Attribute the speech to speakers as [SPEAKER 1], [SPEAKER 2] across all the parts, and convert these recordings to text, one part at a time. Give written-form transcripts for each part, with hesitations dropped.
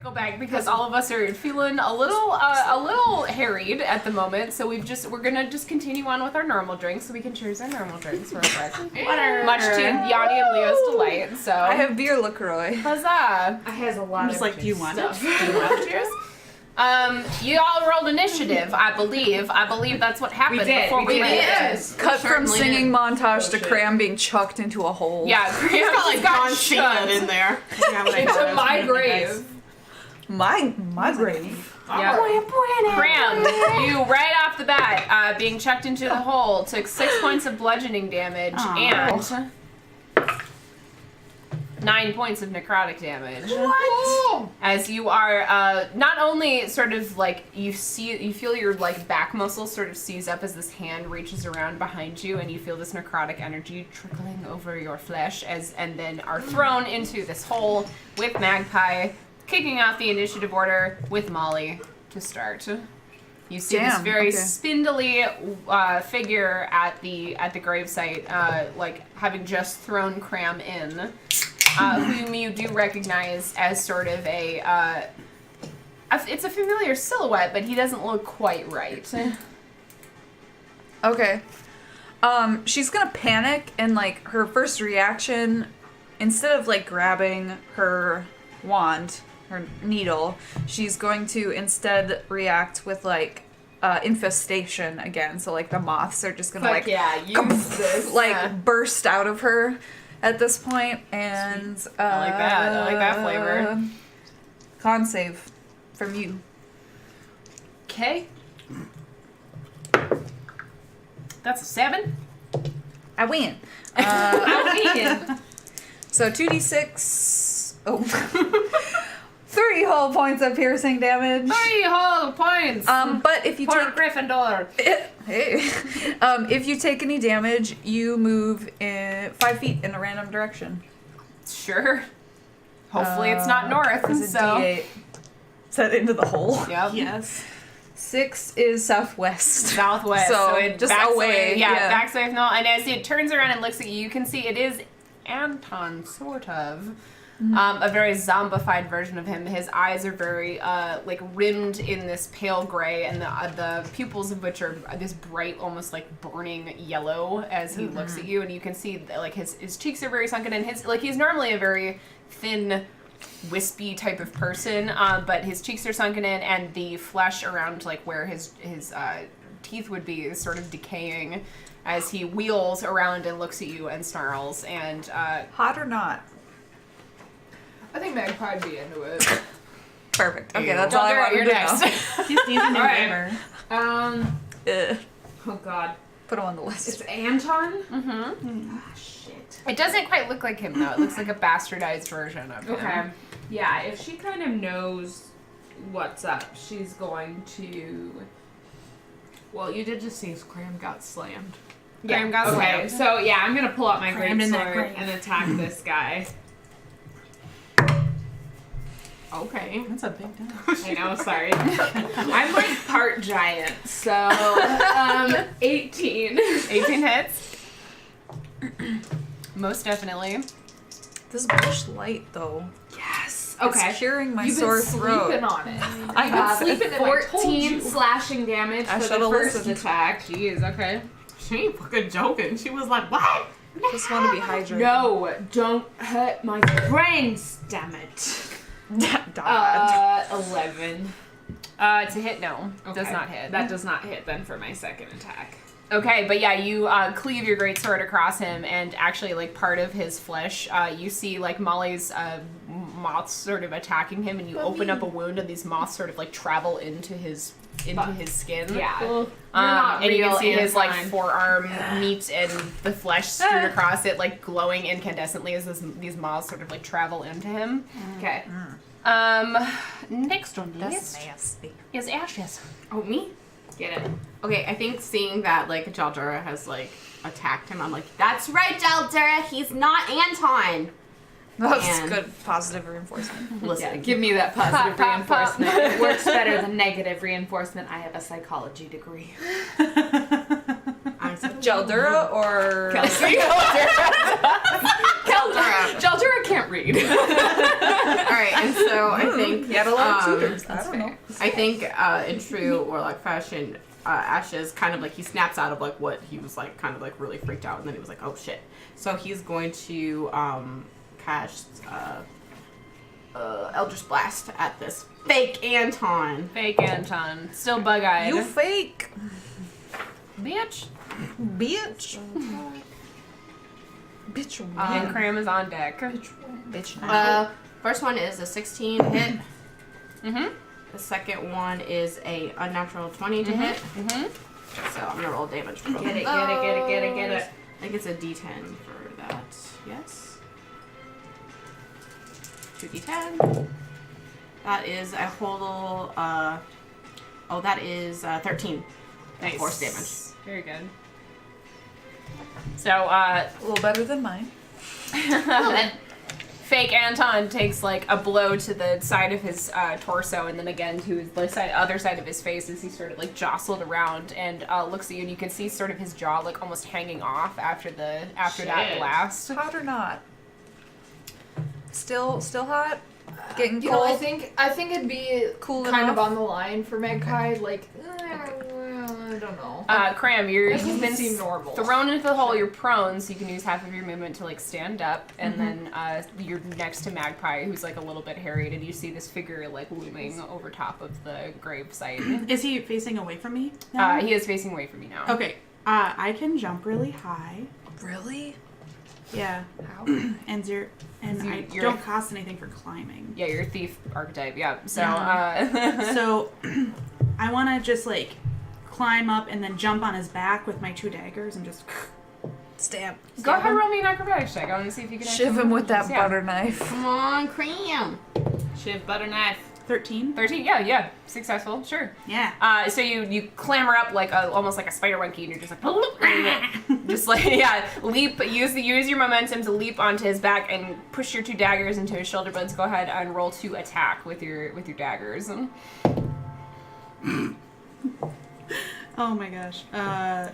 [SPEAKER 1] Go back because all of us are feeling a little harried at the moment, so we're gonna just continue on with our normal drinks so we can cheers our normal drinks real quick.
[SPEAKER 2] Water.
[SPEAKER 1] Much to Yanni and Leo's delight. So
[SPEAKER 3] I have beer LaCroix.
[SPEAKER 1] Huzzah!
[SPEAKER 2] I has a lot of
[SPEAKER 4] do you want it?
[SPEAKER 1] Do you want cheers? You all rolled initiative, I believe. I believe that's what happened before we did.
[SPEAKER 3] Yes. Cut from singing montage to Kram being chucked into a hole.
[SPEAKER 1] Yeah, Kram
[SPEAKER 4] Got like
[SPEAKER 1] got
[SPEAKER 4] John Cena in there.
[SPEAKER 1] into my grave.
[SPEAKER 3] My grave.
[SPEAKER 1] Yeah. Kram, you right off the bat, being chucked into the hole, took 6 points of bludgeoning damage and 9 points of necrotic damage.
[SPEAKER 2] What?
[SPEAKER 1] As you are not only sort of like you feel your like back muscles sort of seize up as this hand reaches around behind you, and you feel this necrotic energy trickling over your flesh and then are thrown into this hole with Magpie, kicking out the initiative order with Molly to start. You see this very spindly figure at the gravesite, like having just thrown Kram in, whom you do recognize as sort of it's a familiar silhouette, but he doesn't look quite right.
[SPEAKER 3] Okay. She's gonna panic, and like her first reaction, instead of like grabbing her wand, her needle, she's going to instead react with like infestation again. So like the moths are just gonna
[SPEAKER 1] use this.
[SPEAKER 3] Burst out of her at this point, and
[SPEAKER 1] I like that flavor.
[SPEAKER 3] Con save from you.
[SPEAKER 1] Okay. That's a 7.
[SPEAKER 3] I win.
[SPEAKER 1] I win.
[SPEAKER 3] So 2d6. Oh. 3 whole points of piercing damage.
[SPEAKER 1] 3 whole points.
[SPEAKER 3] But if you
[SPEAKER 1] Poor
[SPEAKER 3] take
[SPEAKER 1] Gryffindor.
[SPEAKER 3] if you take any damage, you move 5 feet in a random direction.
[SPEAKER 1] Sure. Hopefully it's not north.
[SPEAKER 3] It's a
[SPEAKER 1] so.
[SPEAKER 3] D8. Set into the hole.
[SPEAKER 1] Yep.
[SPEAKER 4] Yes.
[SPEAKER 3] 6 is southwest.
[SPEAKER 1] Southwest. So it
[SPEAKER 3] just
[SPEAKER 1] backs
[SPEAKER 3] away.
[SPEAKER 1] Yeah, backs away from the hole. And as it turns around and looks at you, you can see it is Anton, sort of. A very zombified version of him. His eyes are very like rimmed in this pale gray, and the pupils of which are this bright, almost like burning yellow as he looks at you. And you can see that, like his cheeks are very sunken, and he's normally a very thin, wispy type of person, but his cheeks are sunken in, and the flesh around like where his teeth would be is sort of decaying as he wheels around and looks at you and snarls. And
[SPEAKER 3] Hot or not?
[SPEAKER 1] I think Magpie'd be into it.
[SPEAKER 3] Perfect. Okay, that's all I
[SPEAKER 1] Jaaldura,
[SPEAKER 3] want
[SPEAKER 1] you're
[SPEAKER 3] to
[SPEAKER 1] next.
[SPEAKER 3] know.
[SPEAKER 4] He's needs a new
[SPEAKER 2] Alright.
[SPEAKER 4] neighbor.
[SPEAKER 2] Oh god.
[SPEAKER 3] Put him on the list.
[SPEAKER 2] It's Anton?
[SPEAKER 1] Mm-hmm.
[SPEAKER 2] Ah, shit.
[SPEAKER 1] It doesn't quite look like him, though. It looks like a bastardized version of him.
[SPEAKER 2] Okay. Yeah, if she kind of knows what's up, she's going to...
[SPEAKER 4] Well, you did just say Kram got slammed.
[SPEAKER 1] Kram got
[SPEAKER 2] Okay,
[SPEAKER 1] slammed.
[SPEAKER 2] so yeah, I'm gonna pull out my
[SPEAKER 4] Crammed in that
[SPEAKER 2] greatsword
[SPEAKER 4] grave.
[SPEAKER 2] and attack this guy. Okay.
[SPEAKER 4] That's a big deal.
[SPEAKER 2] I know, sorry. I'm like part giant, so 18.
[SPEAKER 1] 18 hits. Most definitely.
[SPEAKER 3] This bush light, though.
[SPEAKER 2] Yes. Okay.
[SPEAKER 3] It's curing my
[SPEAKER 2] You've
[SPEAKER 3] sore
[SPEAKER 2] been sleeping
[SPEAKER 3] throat.
[SPEAKER 2] on it.
[SPEAKER 3] I
[SPEAKER 2] I've
[SPEAKER 3] have
[SPEAKER 2] been sleeping at 14 slashing damage
[SPEAKER 3] I
[SPEAKER 2] for the
[SPEAKER 3] should've
[SPEAKER 2] first
[SPEAKER 3] listened.
[SPEAKER 2] attack.
[SPEAKER 1] Jeez, okay.
[SPEAKER 4] She ain't fucking joking. She was like, what?
[SPEAKER 3] Just want to be hydrated.
[SPEAKER 2] No, don't hurt my brains, damn it. 11.
[SPEAKER 1] It's a hit, no.
[SPEAKER 2] Okay.
[SPEAKER 1] Does not hit.
[SPEAKER 2] That does not hit then for my second attack.
[SPEAKER 1] Okay, but yeah, you cleave your greatsword across him, and actually, like, part of his flesh, you see, like, Molly's moths sort of attacking him, and you open up a wound, and these moths sort of, like, travel into his skin.
[SPEAKER 2] Yeah.
[SPEAKER 1] and
[SPEAKER 2] not
[SPEAKER 1] you can
[SPEAKER 2] real,
[SPEAKER 1] see his, like,
[SPEAKER 2] Anton.
[SPEAKER 1] forearm meet and the flesh strewn across it, like, glowing incandescently as these moths sort of, like, travel into him.
[SPEAKER 2] Okay.
[SPEAKER 1] Next on the
[SPEAKER 3] That's
[SPEAKER 1] list
[SPEAKER 3] nasty.
[SPEAKER 1] is Ashes.
[SPEAKER 2] Oh, me? Get it.
[SPEAKER 4] Okay, I think seeing that, like, Jaaldura has, like, attacked him, I'm like, that's right, Jaaldura, he's not Anton.
[SPEAKER 3] That's
[SPEAKER 4] And-
[SPEAKER 3] good positive reinforcement.
[SPEAKER 4] Listen,
[SPEAKER 2] Yeah, give me that positive
[SPEAKER 1] Pop, pop, pop.
[SPEAKER 2] reinforcement. It works better than negative reinforcement. I have a psychology degree.
[SPEAKER 4] I said,
[SPEAKER 3] Jaaldura or
[SPEAKER 4] Kelsey.
[SPEAKER 3] Kelsey.
[SPEAKER 4] Jaaldura.
[SPEAKER 2] Jaaldura can't read.
[SPEAKER 4] All right, and so I think
[SPEAKER 3] You had a lot of tutors. I don't know.
[SPEAKER 4] I think in true Warlock fashion, Ashes kind of like he snaps out of like what he was like kind of like really freaked out, and then he was like, oh shit. So he's going to cast Eldritch Blast at this fake Anton.
[SPEAKER 1] Fake Anton. Still bug-eyed.
[SPEAKER 3] You fake.
[SPEAKER 1] bitch.
[SPEAKER 3] Bitch. Bitch.
[SPEAKER 1] And Kram is on deck.
[SPEAKER 3] Bitch.
[SPEAKER 4] First one is a 16 hit.
[SPEAKER 1] Mm-hmm.
[SPEAKER 4] The second one is a unnatural 20 to hit.
[SPEAKER 1] Mm-hmm.
[SPEAKER 4] So I'm gonna roll damage for both.
[SPEAKER 1] Get it.
[SPEAKER 4] I think it's a D10 for that. Yes. 2d10. That is a whole. That is 13.
[SPEAKER 1] Nice.
[SPEAKER 4] Force damage.
[SPEAKER 1] Very good. So,
[SPEAKER 3] A little better than mine.
[SPEAKER 1] fake Anton takes like a blow to the side of his torso, and then again to the other side of his face as he sort of like jostled around and looks at you, and you can see sort of his jaw like almost hanging off after that blast.
[SPEAKER 3] Hot or not? Still hot? Getting
[SPEAKER 5] You
[SPEAKER 3] cold?
[SPEAKER 5] know, I think it'd be
[SPEAKER 3] Cool
[SPEAKER 5] kind of
[SPEAKER 3] enough?
[SPEAKER 5] on the line for Magpie. Like, I don't know.
[SPEAKER 1] Kram, you've
[SPEAKER 5] Doesn't
[SPEAKER 1] been
[SPEAKER 5] seem normal.
[SPEAKER 1] thrown into the hole. You're prone, so you can use half of your movement to like stand up, and then you're next to Magpie, who's like a little bit harried, and you see this figure like looming over top of the grave site.
[SPEAKER 6] Is he facing away from me now?
[SPEAKER 1] He is facing away from you now.
[SPEAKER 6] Okay. I can jump really high.
[SPEAKER 3] Really?
[SPEAKER 6] Yeah.
[SPEAKER 3] How?
[SPEAKER 6] And
[SPEAKER 1] You-
[SPEAKER 6] I
[SPEAKER 1] you're-
[SPEAKER 6] don't cost anything for climbing.
[SPEAKER 1] Yeah, you're a thief archetype. Yeah. So.
[SPEAKER 6] Yeah. So I want to just like climb up and then jump on his back with my 2 daggers and just
[SPEAKER 3] Stab.
[SPEAKER 1] Go ahead, roll me an acrobatics check. I want to see if you can.
[SPEAKER 3] Shiv
[SPEAKER 1] actually
[SPEAKER 3] him with that
[SPEAKER 1] yeah.
[SPEAKER 3] butter knife.
[SPEAKER 4] Come on, Kram.
[SPEAKER 1] Shiv butter knife.
[SPEAKER 6] 13.
[SPEAKER 1] 13. Yeah. Successful. Sure.
[SPEAKER 6] Yeah.
[SPEAKER 1] So you clamber up like almost like a spider monkey, and you're just like, just like leap. Use your momentum to leap onto his back and push your 2 daggers into his shoulder blades. Go ahead and roll to attack with your daggers.
[SPEAKER 6] Oh my gosh.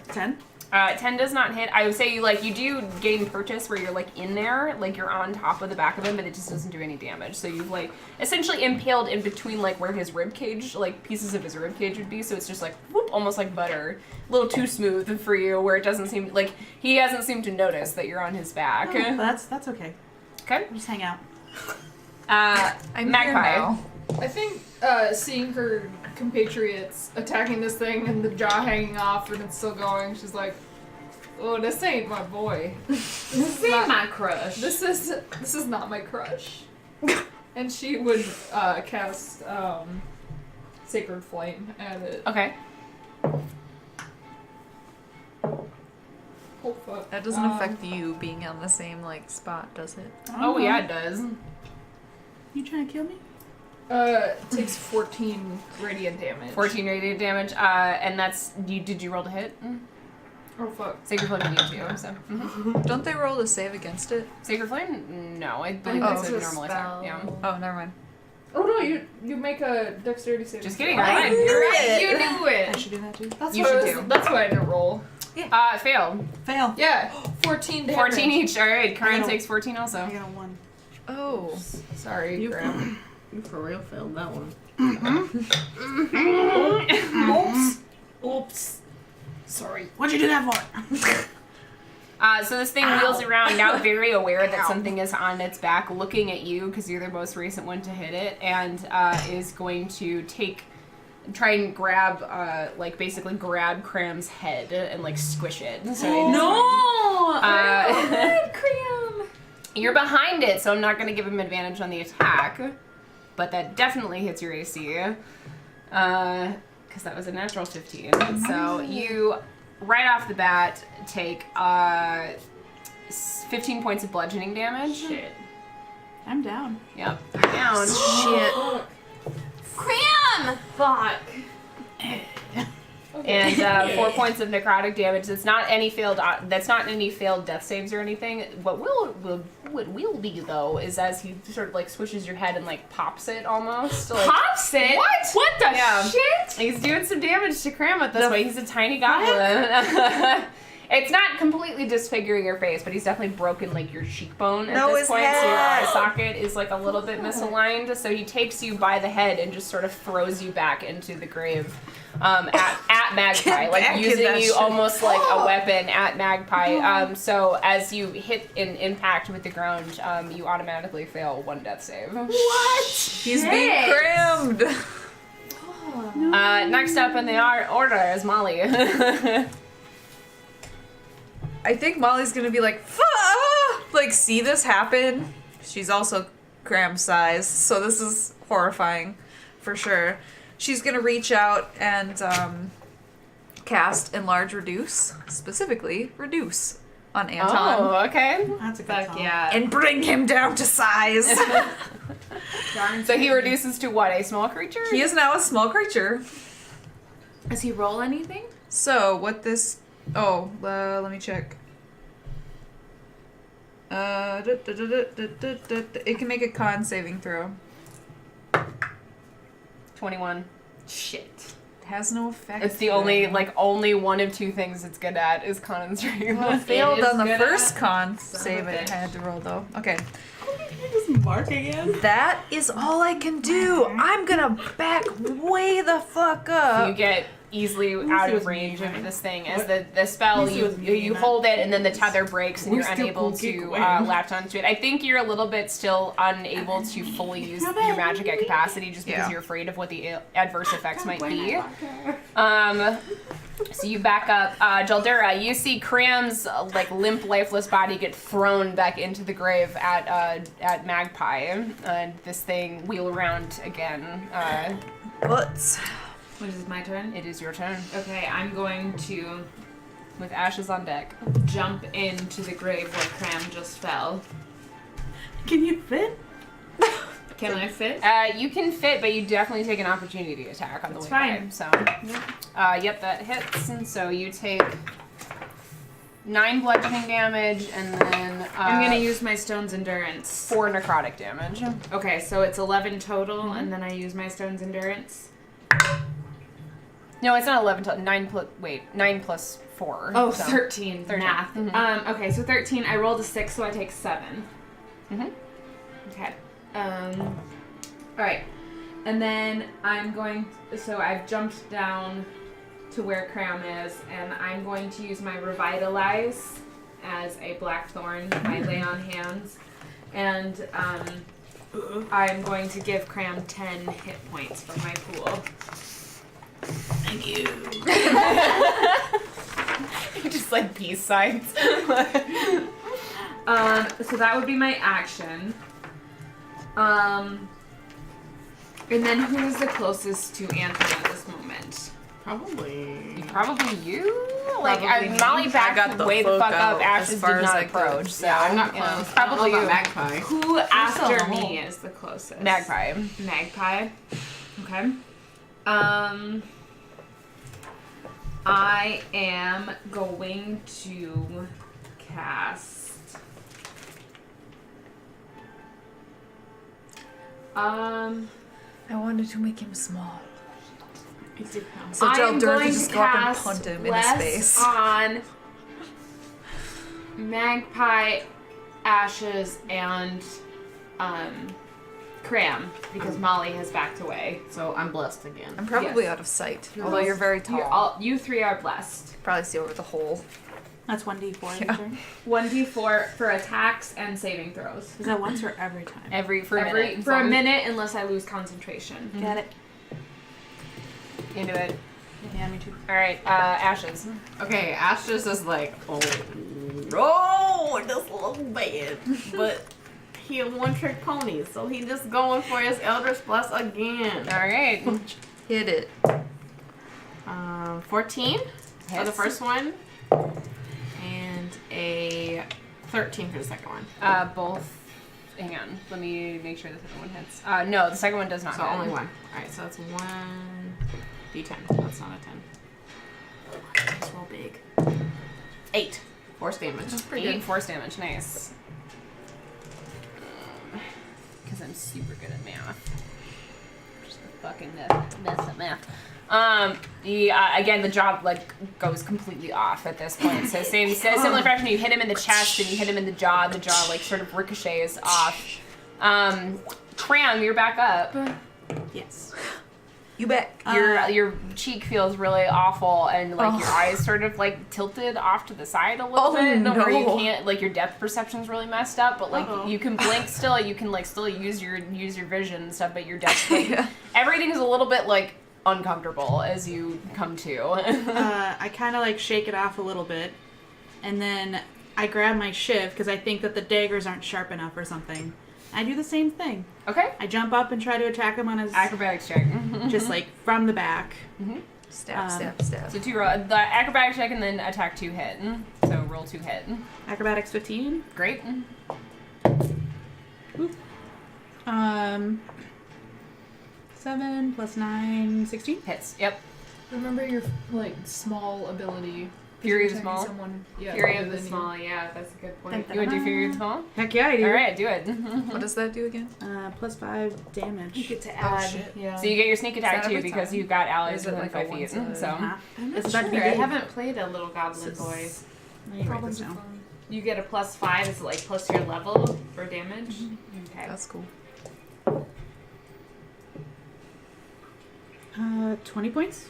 [SPEAKER 6] 10.
[SPEAKER 1] 10 does not hit. I would say you do gain purchase where you're like in there, like you're on top of the back of him, but it just doesn't do any damage. So you've like essentially impaled in between like where his rib cage, like pieces of his rib cage would be. So it's just like whoop, almost like butter, a little too smooth for you, where it doesn't seem like he hasn't seemed to notice that you're on his back.
[SPEAKER 6] Oh, that's okay.
[SPEAKER 1] Okay.
[SPEAKER 6] Just hang out.
[SPEAKER 3] I'm
[SPEAKER 1] Magpie.
[SPEAKER 3] here now.
[SPEAKER 5] I think seeing her compatriots attacking this thing and the jaw hanging off and it's still going, she's like, "Oh, this ain't my boy.
[SPEAKER 2] This ain't my crush.
[SPEAKER 5] This is not my crush." And she would cast Sacred Flame at it.
[SPEAKER 1] Okay.
[SPEAKER 5] Oh fuck.
[SPEAKER 3] That doesn't affect you being on the same like spot, does it?
[SPEAKER 1] Oh yeah, it does.
[SPEAKER 6] You trying to kill me?
[SPEAKER 5] Takes 14 radiant damage.
[SPEAKER 1] 14 radiant damage. And that's you. Did you roll to hit?
[SPEAKER 5] Oh fuck.
[SPEAKER 1] Sacred Flame you too. So.
[SPEAKER 3] Don't they roll to save against it?
[SPEAKER 1] Sacred Flame? No, I believe
[SPEAKER 5] Oh,
[SPEAKER 1] it's a
[SPEAKER 5] it's a
[SPEAKER 1] normal attack. Yeah.
[SPEAKER 3] Oh, never mind.
[SPEAKER 5] Oh no, you make a dexterity save.
[SPEAKER 1] Just kidding.
[SPEAKER 5] throw.
[SPEAKER 1] Right.
[SPEAKER 3] knew
[SPEAKER 1] You're right.
[SPEAKER 3] it.
[SPEAKER 1] You knew
[SPEAKER 6] I
[SPEAKER 1] it.
[SPEAKER 6] should do that too.
[SPEAKER 5] That's
[SPEAKER 1] You
[SPEAKER 5] what
[SPEAKER 1] should
[SPEAKER 5] I was,
[SPEAKER 1] do.
[SPEAKER 5] That's why I didn't roll.
[SPEAKER 1] Failed.
[SPEAKER 6] Fail.
[SPEAKER 5] Yeah, 14 damage.
[SPEAKER 1] 14 each. All right. Karen
[SPEAKER 6] got a-
[SPEAKER 1] takes 14
[SPEAKER 6] I
[SPEAKER 1] also.
[SPEAKER 6] got a 1.
[SPEAKER 3] Oh.
[SPEAKER 5] Sorry,
[SPEAKER 6] You-
[SPEAKER 5] Graham.
[SPEAKER 4] You for real failed that one.
[SPEAKER 5] Oops. Oops. Sorry.
[SPEAKER 6] What'd you do that for?
[SPEAKER 1] So this thing wheels around, now very aware that something is on its back, looking at you because you're the most recent one to hit it, and is going to try and grab, basically grab Kram's head and like squish it. So
[SPEAKER 6] No!
[SPEAKER 5] Cram.
[SPEAKER 1] you're behind it, so I'm not going to give him advantage on the attack, but that definitely hits your AC, because that was a natural 15. So you, right off the bat, take 15 points of bludgeoning damage.
[SPEAKER 2] Shit.
[SPEAKER 6] I'm down.
[SPEAKER 1] Yep, you're down.
[SPEAKER 3] Shit.
[SPEAKER 4] Cram!
[SPEAKER 2] Fuck.
[SPEAKER 1] And 4 points of necrotic damage. That's not any failed. That's not any failed death saves or anything. What will be though is as he sort of like swishes your head and like pops it almost. Like,
[SPEAKER 2] Pops it?
[SPEAKER 1] What?
[SPEAKER 2] What the
[SPEAKER 1] Yeah.
[SPEAKER 2] shit?
[SPEAKER 1] He's doing some damage to Kram at this way. He's a tiny goblin. It's not completely disfiguring your face, but he's definitely broken like your cheekbone at
[SPEAKER 3] No,
[SPEAKER 1] this
[SPEAKER 3] his
[SPEAKER 1] point. So your eye
[SPEAKER 3] head.
[SPEAKER 1] socket is like a little bit misaligned. So he takes you by the head and just sort of throws you back into the grave at Magpie,
[SPEAKER 3] Get
[SPEAKER 1] like
[SPEAKER 3] back in
[SPEAKER 1] using
[SPEAKER 3] that
[SPEAKER 1] you
[SPEAKER 3] shit.
[SPEAKER 1] almost like a weapon at Magpie. So as you hit an impact with the ground, you automatically fail 1 death save.
[SPEAKER 4] What?
[SPEAKER 3] He's being crammed.
[SPEAKER 1] Next up in the order is Molly.
[SPEAKER 3] I think Molly's gonna be like, like, see this happen. She's also Kram size, so this is horrifying for sure. She's gonna reach out and cast Enlarge Reduce, specifically Reduce on Anton.
[SPEAKER 1] Oh, okay.
[SPEAKER 6] That's a good
[SPEAKER 2] Fuck
[SPEAKER 6] call.
[SPEAKER 2] yeah.
[SPEAKER 3] And bring him down to size.
[SPEAKER 1] So he reduces to what? A small creature?
[SPEAKER 3] He is now a small creature.
[SPEAKER 2] Does he roll anything?
[SPEAKER 3] So, what this... Oh, let me check. It can make a con saving throw.
[SPEAKER 1] 21.
[SPEAKER 4] Shit.
[SPEAKER 3] It has no effect.
[SPEAKER 1] It's the only one of 2 things it's good at is con and strength.
[SPEAKER 3] Well, it failed
[SPEAKER 2] is
[SPEAKER 3] on the
[SPEAKER 2] good
[SPEAKER 3] first
[SPEAKER 2] at-
[SPEAKER 3] con
[SPEAKER 2] Son
[SPEAKER 3] save
[SPEAKER 2] of a
[SPEAKER 3] it
[SPEAKER 2] bitch.
[SPEAKER 3] had to roll though. Okay.
[SPEAKER 4] Just mark again.
[SPEAKER 3] That is all I can do. I'm gonna back way the fuck up.
[SPEAKER 1] You get easily
[SPEAKER 6] see
[SPEAKER 1] out of
[SPEAKER 6] what's
[SPEAKER 1] range
[SPEAKER 6] mean,
[SPEAKER 1] of
[SPEAKER 6] right?
[SPEAKER 1] this thing. As the spell,
[SPEAKER 6] Let me see
[SPEAKER 1] you
[SPEAKER 6] what's mean,
[SPEAKER 1] you
[SPEAKER 6] Matt.
[SPEAKER 1] hold it and then the tether breaks and
[SPEAKER 4] We're
[SPEAKER 1] you're
[SPEAKER 4] still
[SPEAKER 1] unable
[SPEAKER 4] cool,
[SPEAKER 1] to
[SPEAKER 4] keep going.
[SPEAKER 1] latch onto it. I think you're a little bit still unable to fully use your magic at capacity just because
[SPEAKER 3] Yeah.
[SPEAKER 1] you're afraid of what the adverse effects might be. So you back up. Jaaldura, you see Kram's like limp, lifeless body get thrown back into the grave at Magpie. This thing wheel around again.
[SPEAKER 3] Butts.
[SPEAKER 2] What is my turn?
[SPEAKER 1] It is your turn
[SPEAKER 2] Okay, I'm going to
[SPEAKER 1] with ashes on deck.
[SPEAKER 2] jump into the grave where Kram just fell.
[SPEAKER 6] Can you fit?
[SPEAKER 2] Can I fit?
[SPEAKER 1] You can fit, but you definitely take an opportunity attack on the
[SPEAKER 2] That's
[SPEAKER 1] way
[SPEAKER 2] fine.
[SPEAKER 1] by. So, yep, that hits. And so you take 9 bludgeoning damage, and then
[SPEAKER 2] I'm gonna use my stone's endurance.
[SPEAKER 1] 4 necrotic damage.
[SPEAKER 2] Okay, so it's 11 total, and then I use my stone's endurance.
[SPEAKER 1] No, it's not 11 total. 9 plus 4.
[SPEAKER 2] Oh,
[SPEAKER 1] so.
[SPEAKER 2] 13.
[SPEAKER 1] 13.
[SPEAKER 2] Math.
[SPEAKER 1] Mhm.
[SPEAKER 2] Okay, so 13. I rolled a 6, so I take 7.
[SPEAKER 1] Mhm.
[SPEAKER 2] Okay. All right. And then I'm going. So I've jumped down to where Kram is, and I'm going to use my Revitalize as a Blackthorn, my Lay on Hands, and I'm going to give Kram 10 hit points from my pool.
[SPEAKER 4] Thank you.
[SPEAKER 1] Just like peace signs.
[SPEAKER 2] So that would be my action. And then who's the closest to Anthony at this moment?
[SPEAKER 4] Probably.
[SPEAKER 1] Probably you? Like,
[SPEAKER 3] Probably me.
[SPEAKER 1] Molly
[SPEAKER 3] I
[SPEAKER 1] backed
[SPEAKER 3] got the
[SPEAKER 1] way the
[SPEAKER 3] fuck
[SPEAKER 1] fuck
[SPEAKER 3] out
[SPEAKER 1] up. Ashes
[SPEAKER 3] as far
[SPEAKER 1] did
[SPEAKER 3] as
[SPEAKER 1] not
[SPEAKER 3] I could.
[SPEAKER 1] approach. So,
[SPEAKER 4] Yeah, I'm not
[SPEAKER 1] you know,
[SPEAKER 4] close.
[SPEAKER 1] probably
[SPEAKER 4] I don't know
[SPEAKER 1] you.
[SPEAKER 4] about Magpie.
[SPEAKER 2] Who after
[SPEAKER 6] still
[SPEAKER 2] me is the closest?
[SPEAKER 1] Magpie.
[SPEAKER 2] Magpie. Okay. I am going to cast.
[SPEAKER 3] I wanted to make him small.
[SPEAKER 4] It depends.
[SPEAKER 3] So
[SPEAKER 2] I am
[SPEAKER 3] Jaaldura
[SPEAKER 2] going
[SPEAKER 3] could just
[SPEAKER 2] to
[SPEAKER 3] go up and
[SPEAKER 2] cast
[SPEAKER 3] punt him in his
[SPEAKER 2] less
[SPEAKER 3] face.
[SPEAKER 2] on Magpie, Ashes, and Kram because Molly has backed away.
[SPEAKER 4] So I'm blessed again.
[SPEAKER 3] I'm probably
[SPEAKER 2] Yes.
[SPEAKER 3] out of sight,
[SPEAKER 2] You're
[SPEAKER 3] although
[SPEAKER 2] blessed.
[SPEAKER 3] you're very tall.
[SPEAKER 2] You three are blessed.
[SPEAKER 3] Probably see over the hole.
[SPEAKER 6] That's 1d4.
[SPEAKER 3] Yeah.
[SPEAKER 6] Sure.
[SPEAKER 2] 1d4 for attacks and saving throws.
[SPEAKER 6] Is that once or every time?
[SPEAKER 1] For a minute.
[SPEAKER 2] For a minute, unless I lose concentration.
[SPEAKER 6] Get it?
[SPEAKER 1] Into it.
[SPEAKER 6] Yeah, me too.
[SPEAKER 1] All right, Ashes.
[SPEAKER 4] Okay, Ash just is like, oh no, this looks bad. But he a one-trick pony, so he just going for his Eldritch Bless again.
[SPEAKER 1] All right.
[SPEAKER 3] Hit it.
[SPEAKER 4] 14 for the
[SPEAKER 1] Hits.
[SPEAKER 4] first one, and a 13 for the second one.
[SPEAKER 1] Both. Hang on. Let me make sure the second one hits. No, the second one does not
[SPEAKER 4] So
[SPEAKER 1] hit.
[SPEAKER 4] only one. Alright, so that's 1d10. That's not a 10. Let's roll big. 8 force damage.
[SPEAKER 1] That's pretty good. Force damage. Nice. Because I'm super good at math. fucking mess. Again, the jaw like goes completely off at this point. So similar fashion, you hit him in the chest and you hit him in the jaw. The jaw like sort of ricochets off. Kram, you're back up.
[SPEAKER 6] Yes.
[SPEAKER 3] You back.
[SPEAKER 1] Your cheek feels really awful, and like your eyes sort of like tilted off to the side a little bit, where you can't like your depth perception's really messed up. But like you can blink still, you can like still use your vision and stuff, but your depth everything is a little bit like uncomfortable as you come to.
[SPEAKER 6] I kind of like shake it off a little bit, and then I grab my shiv because I think that the daggers aren't sharp enough or something. I do the same thing.
[SPEAKER 1] Okay.
[SPEAKER 6] I jump up and try to attack him on his
[SPEAKER 1] Acrobatics check.
[SPEAKER 6] just like from the back.
[SPEAKER 3] Stab.
[SPEAKER 1] So 2 roll the acrobatics check and then attack 2 hit. So roll 2 hit.
[SPEAKER 6] Acrobatics 15.
[SPEAKER 1] Great.
[SPEAKER 6] 7 plus 9, 16.
[SPEAKER 1] Hits. Yep.
[SPEAKER 5] Remember your like small ability.
[SPEAKER 1] Fury of
[SPEAKER 5] Attacking
[SPEAKER 1] Small.
[SPEAKER 5] Someone, yeah,
[SPEAKER 1] Fury
[SPEAKER 5] other
[SPEAKER 1] of the
[SPEAKER 5] than you.
[SPEAKER 1] Small. Yeah, that's a good point.
[SPEAKER 6] Dun,
[SPEAKER 1] You want to do
[SPEAKER 6] dun,
[SPEAKER 1] Fury of the
[SPEAKER 6] dun.
[SPEAKER 1] Small?
[SPEAKER 6] Heck yeah, I do.
[SPEAKER 1] All right, do it.
[SPEAKER 3] What does that do again?
[SPEAKER 6] Plus 5 damage.
[SPEAKER 2] You get to add.
[SPEAKER 3] shit.
[SPEAKER 2] Yeah.
[SPEAKER 1] So you get your sneak attack
[SPEAKER 3] that
[SPEAKER 1] too
[SPEAKER 3] every
[SPEAKER 1] because
[SPEAKER 3] time?
[SPEAKER 1] you've got
[SPEAKER 3] Or
[SPEAKER 1] allies
[SPEAKER 3] is it
[SPEAKER 1] within
[SPEAKER 3] like
[SPEAKER 1] 5
[SPEAKER 3] a
[SPEAKER 1] feet.
[SPEAKER 3] once a-
[SPEAKER 1] So
[SPEAKER 6] It's about to be
[SPEAKER 2] I
[SPEAKER 6] big.
[SPEAKER 2] haven't played a little goblin boy.
[SPEAKER 6] Let me write
[SPEAKER 5] Problems
[SPEAKER 6] this
[SPEAKER 5] are
[SPEAKER 6] down.
[SPEAKER 5] fun.
[SPEAKER 2] You get a +5. Is it like plus your level for damage? Okay.
[SPEAKER 3] That's cool.
[SPEAKER 6] 20 points.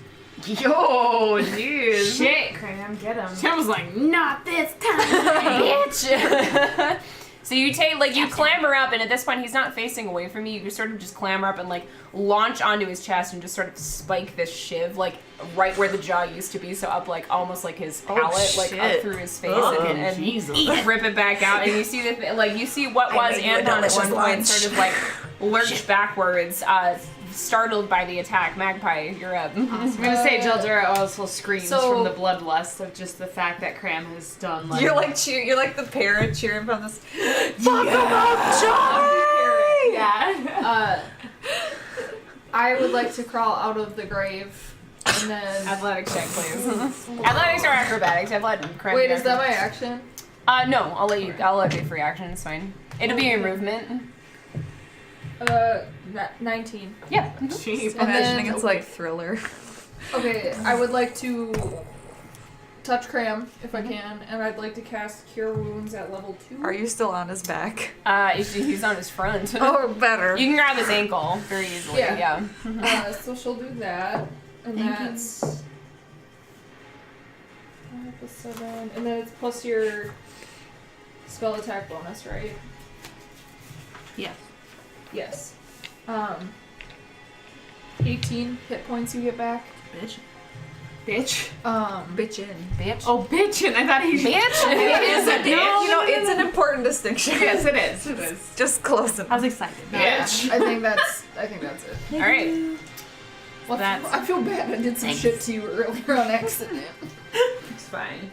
[SPEAKER 1] yo, jeez.
[SPEAKER 2] Shit, Kram, get him.
[SPEAKER 4] Tim was like, not this time.
[SPEAKER 1] Bitch. So you take, like, you clamber up, and at this point, he's not facing away from you. You sort of just clamber up and, like, launch onto his chest and just sort of spike this shiv, like, right where the jaw used to be. So up, like, almost like his palate, like, up
[SPEAKER 3] shit.
[SPEAKER 1] through his face and
[SPEAKER 4] Jesus.
[SPEAKER 1] rip it back out. And you see you see what was
[SPEAKER 3] made you a
[SPEAKER 1] Anton at one
[SPEAKER 3] delicious
[SPEAKER 1] point
[SPEAKER 3] lunch.
[SPEAKER 1] sort of, like, lurch backwards, startled by the attack. Magpie, you're up.
[SPEAKER 2] I'm gonna say Jaaldura also screams
[SPEAKER 5] So-
[SPEAKER 2] from the bloodlust of just the fact that Kram has done like.
[SPEAKER 3] You're like you're like the parent cheering from this. Fuck him up, Johnny!
[SPEAKER 2] Yeah.
[SPEAKER 5] I would like to crawl out of the grave and then.
[SPEAKER 1] Athletics check, please. Athletics or acrobatics? I've let Kram
[SPEAKER 5] Wait,
[SPEAKER 1] do
[SPEAKER 5] is that my
[SPEAKER 1] acrobatics.
[SPEAKER 5] action?
[SPEAKER 1] No, I'll let you free action, it's fine. It'll be your movement.
[SPEAKER 5] 19.
[SPEAKER 1] Yeah.
[SPEAKER 4] Cheap.
[SPEAKER 5] And
[SPEAKER 3] Imagining
[SPEAKER 5] then-
[SPEAKER 3] it's like Thriller.
[SPEAKER 5] Okay, I would like to touch Kram if I can, and I'd like to cast Cure Wounds at level 2.
[SPEAKER 3] Are you still on his back?
[SPEAKER 1] He's on his front.
[SPEAKER 3] Oh, better.
[SPEAKER 1] You can grab his ankle very easily,
[SPEAKER 5] Yeah.
[SPEAKER 1] yeah.
[SPEAKER 5] So she'll do that, and
[SPEAKER 3] Thank you.
[SPEAKER 5] that's 5 plus 7, and then it's plus your spell attack bonus, right?
[SPEAKER 6] Yes.
[SPEAKER 5] Yes. 18 hit points you get back.
[SPEAKER 6] Bitch.
[SPEAKER 4] Bitch.
[SPEAKER 3] Bitchin'.
[SPEAKER 1] Bitch.
[SPEAKER 4] Oh, bitchin'. I thought he
[SPEAKER 1] Bitch?
[SPEAKER 4] It is a bitch.
[SPEAKER 3] You know, it's an important distinction.
[SPEAKER 4] Yes, it is. It is.
[SPEAKER 3] Just close
[SPEAKER 4] I
[SPEAKER 3] enough.
[SPEAKER 4] was excited.
[SPEAKER 1] Bitch.
[SPEAKER 5] I think that's it.
[SPEAKER 1] Alright.
[SPEAKER 5] Well,
[SPEAKER 1] That's-
[SPEAKER 5] I feel bad. I did some shit to you earlier on accident.
[SPEAKER 1] It's fine.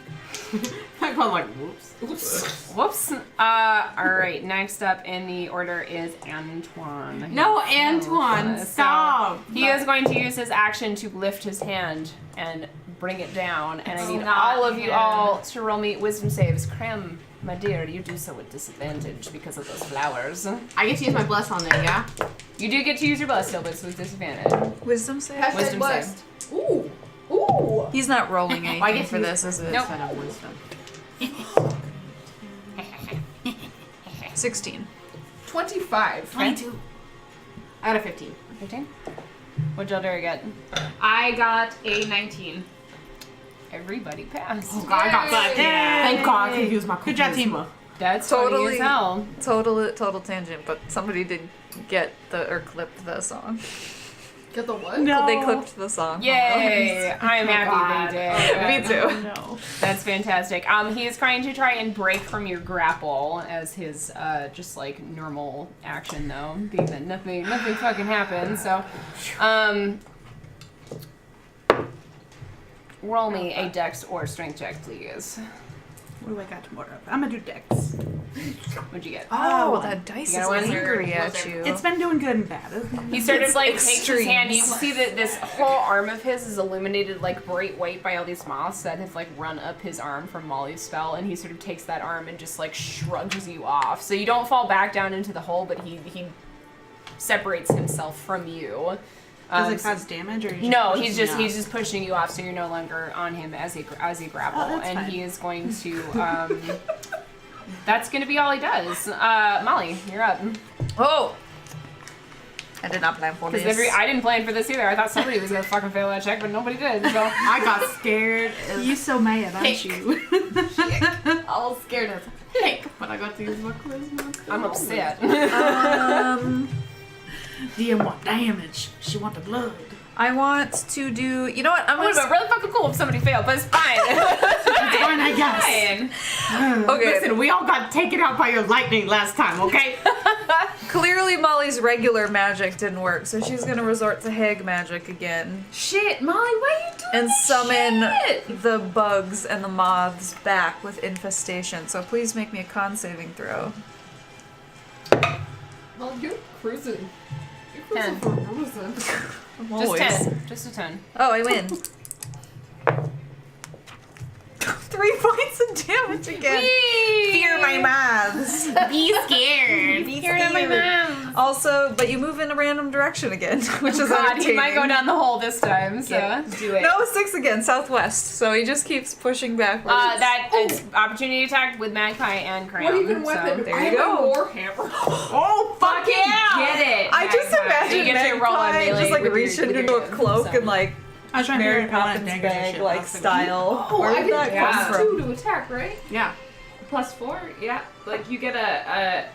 [SPEAKER 4] I called like, whoops. Oops.
[SPEAKER 1] Whoops. Alright, next up in the order is Antoine.
[SPEAKER 4] No, Antoine,
[SPEAKER 1] So,
[SPEAKER 4] stop.
[SPEAKER 1] He is going to use his action to lift his hand and bring it down, and I
[SPEAKER 2] It's
[SPEAKER 1] need
[SPEAKER 2] not
[SPEAKER 1] all of you
[SPEAKER 2] him.
[SPEAKER 1] all to roll me wisdom saves. Kram, my dear, you do so with disadvantage because of those flowers.
[SPEAKER 4] I get to use my bless on there, yeah?
[SPEAKER 1] You do get to use your bless still, but it's with disadvantage.
[SPEAKER 3] Wisdom save?
[SPEAKER 5] Hashtag
[SPEAKER 1] Wisdom
[SPEAKER 5] blessed. Ooh. Ooh.
[SPEAKER 3] He's not rolling anything
[SPEAKER 4] I get to
[SPEAKER 3] for
[SPEAKER 4] use
[SPEAKER 3] this, is it?
[SPEAKER 1] Nope.
[SPEAKER 4] Instead of wisdom.
[SPEAKER 3] 16.
[SPEAKER 5] 25.
[SPEAKER 4] 22. I got a 15.
[SPEAKER 1] 15? What'd Jaaldura get?
[SPEAKER 2] I got a 19.
[SPEAKER 1] Everybody passed.
[SPEAKER 4] Oh, God, I got that.
[SPEAKER 6] Yay.
[SPEAKER 4] Thank God I could use my
[SPEAKER 6] Good job, team.
[SPEAKER 4] charisma.
[SPEAKER 1] That's funny
[SPEAKER 3] Totally.
[SPEAKER 1] as hell.
[SPEAKER 3] Total tangent, but somebody did get clipped the song.
[SPEAKER 5] Get the what?
[SPEAKER 6] No.
[SPEAKER 3] They clipped the song.
[SPEAKER 1] Yay! I'm happy they did.
[SPEAKER 3] Me too.
[SPEAKER 6] No.
[SPEAKER 1] That's fantastic. He is trying to try and break from your grapple as his just like normal action though, being that nothing fucking happened. So, roll me a dex or strength check, please.
[SPEAKER 6] What do I got more of? I'm gonna do dex.
[SPEAKER 1] What'd you get?
[SPEAKER 3] Oh, that dice
[SPEAKER 1] You
[SPEAKER 3] is
[SPEAKER 1] got one?
[SPEAKER 3] angry at you.
[SPEAKER 6] It's been doing good and bad.
[SPEAKER 1] He sort of
[SPEAKER 3] It's
[SPEAKER 1] like takes his hand. You
[SPEAKER 3] extremes.
[SPEAKER 1] see that this whole arm of his is illuminated like bright white by all these moths that have like run up his arm from Molly's spell, and he sort of takes that arm and just like shrugs you off. So you don't fall back down into the hole, but he separates himself from you.
[SPEAKER 6] Does it cause damage, or
[SPEAKER 1] No, he's just pushing you off, so you're no longer on him as you grapple,
[SPEAKER 6] Oh, that's
[SPEAKER 1] and
[SPEAKER 6] fine.
[SPEAKER 1] he is going to. That's going to be all he does. Molly, you're up.
[SPEAKER 3] Oh! I did not plan for this.
[SPEAKER 1] Because I didn't plan for this either. I thought somebody was going to fucking fail that check, but nobody did. So
[SPEAKER 4] I got scared as
[SPEAKER 6] You so mad, aren't
[SPEAKER 4] Heck.
[SPEAKER 6] you?
[SPEAKER 4] all scared as heck, but I got to use my charisma.
[SPEAKER 1] I'm upset.
[SPEAKER 6] DM want damage. She want the blood.
[SPEAKER 3] I want to do. You know what? I'm
[SPEAKER 1] It would
[SPEAKER 3] gonna.
[SPEAKER 1] have been really fucking cool if somebody failed, but it's fine.
[SPEAKER 6] It's fine, I guess.
[SPEAKER 1] Fine.
[SPEAKER 3] Okay.
[SPEAKER 4] Listen, we all got taken out by your lightning last time, okay?
[SPEAKER 3] Clearly, Molly's regular magic didn't work, so she's gonna resort to hag magic again
[SPEAKER 2] Shit, Molly, why are you doing
[SPEAKER 3] and
[SPEAKER 2] this
[SPEAKER 3] summon
[SPEAKER 2] shit?
[SPEAKER 3] the bugs and the moths back with infestation. So please make me a con saving throw.
[SPEAKER 5] Well, you're cruising. You're
[SPEAKER 1] 10.
[SPEAKER 5] cruising for a reason.
[SPEAKER 3] I'm
[SPEAKER 1] Just
[SPEAKER 3] always-
[SPEAKER 1] 10. Just a 10.
[SPEAKER 3] Oh, I win. 3 points of damage again. Fear my moths.
[SPEAKER 4] Be scared.
[SPEAKER 3] Also, but you move in a random direction again, which is
[SPEAKER 1] God,
[SPEAKER 3] entertaining.
[SPEAKER 1] he might go down the hole this time, so.
[SPEAKER 2] Do it.
[SPEAKER 3] No, 6 again, southwest. So he just keeps pushing backwards.
[SPEAKER 1] That is opportunity attack with Magpie and Kram.
[SPEAKER 5] What even
[SPEAKER 1] so
[SPEAKER 5] weapon?
[SPEAKER 1] there
[SPEAKER 5] I
[SPEAKER 1] you
[SPEAKER 5] have
[SPEAKER 1] go.
[SPEAKER 5] a warhammer.
[SPEAKER 4] Oh, fuck yeah!
[SPEAKER 2] Get it.
[SPEAKER 3] I just
[SPEAKER 2] Magpie.
[SPEAKER 3] imagine
[SPEAKER 1] You get to roll on
[SPEAKER 3] Magpie
[SPEAKER 1] melee
[SPEAKER 3] just like
[SPEAKER 1] with your-
[SPEAKER 3] reaching
[SPEAKER 1] with your
[SPEAKER 3] into a
[SPEAKER 1] hand,
[SPEAKER 3] cloak
[SPEAKER 1] so.
[SPEAKER 3] and like
[SPEAKER 6] I was trying to
[SPEAKER 3] Mary
[SPEAKER 6] figure out how to
[SPEAKER 3] Poppins
[SPEAKER 6] dagger
[SPEAKER 3] bag
[SPEAKER 6] shit.
[SPEAKER 3] like style.
[SPEAKER 5] Oh,
[SPEAKER 3] Where
[SPEAKER 5] I
[SPEAKER 3] did
[SPEAKER 5] get
[SPEAKER 3] that
[SPEAKER 2] yeah.
[SPEAKER 3] come
[SPEAKER 5] plus
[SPEAKER 3] from?
[SPEAKER 5] 2 to attack, right?
[SPEAKER 4] Yeah.
[SPEAKER 2] +4, yeah. Like you get a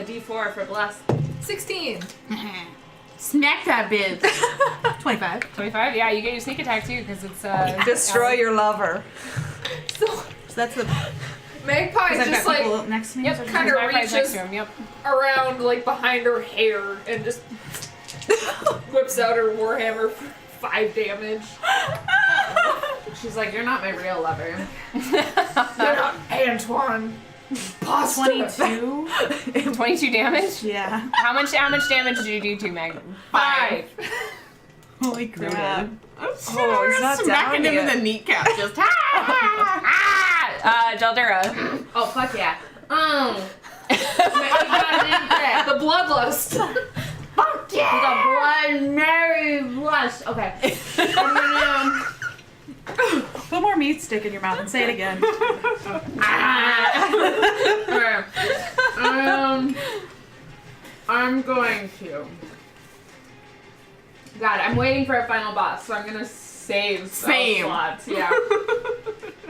[SPEAKER 2] D4 for bless.
[SPEAKER 5] 16.
[SPEAKER 4] Smack that bitch.
[SPEAKER 6] 25.
[SPEAKER 1] 25? Yeah, you get your sneak attack too, because it's.
[SPEAKER 3] Destroy your lover.
[SPEAKER 5] So
[SPEAKER 6] So that's the.
[SPEAKER 5] Magpie
[SPEAKER 6] I've
[SPEAKER 5] just
[SPEAKER 6] got
[SPEAKER 5] like
[SPEAKER 6] people next to me.
[SPEAKER 1] Yep,
[SPEAKER 6] so
[SPEAKER 5] kinda
[SPEAKER 1] Magpie's next
[SPEAKER 5] reaches-
[SPEAKER 1] to him, yep.
[SPEAKER 5] around like behind her hair and just whips out her warhammer for 5 damage.
[SPEAKER 2] She's like, you're not my real lover.
[SPEAKER 5] You're not Antoine. Pasta.
[SPEAKER 6] 22.
[SPEAKER 1] 22 damage?
[SPEAKER 6] Yeah.
[SPEAKER 1] How much damage did you do to Mag?
[SPEAKER 2] 5.
[SPEAKER 6] Holy crap.
[SPEAKER 3] Oh, he's not
[SPEAKER 4] smacking
[SPEAKER 3] down
[SPEAKER 4] him
[SPEAKER 3] yet.
[SPEAKER 4] in the kneecap. Just ah!
[SPEAKER 1] Jaaldura.
[SPEAKER 2] Oh, fuck yeah. You got an impact.
[SPEAKER 5] The bloodlust.
[SPEAKER 4] Fuck yeah!
[SPEAKER 2] The blood Mary blush. Okay. I'm gonna,
[SPEAKER 6] Put more meat stick in your mouth and say it again.
[SPEAKER 2] I'm going to. God, I'm waiting for a final boss, so I'm gonna save spell
[SPEAKER 4] Same.
[SPEAKER 2] slots. Yeah.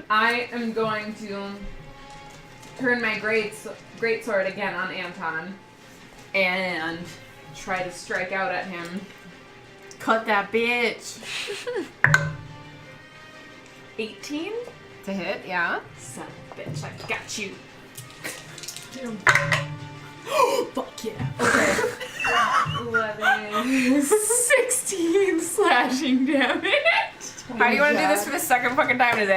[SPEAKER 2] I am going to turn my greatsword again on Anton and try to strike out at him.
[SPEAKER 4] Cut that bitch.
[SPEAKER 2] 18?
[SPEAKER 1] To hit, yeah.
[SPEAKER 2] Son of a bitch, I got you.
[SPEAKER 6] Fuck yeah.
[SPEAKER 2] Okay. 11.
[SPEAKER 4] 16 slashing damage.
[SPEAKER 1] How do you want to do this for the second fucking time today?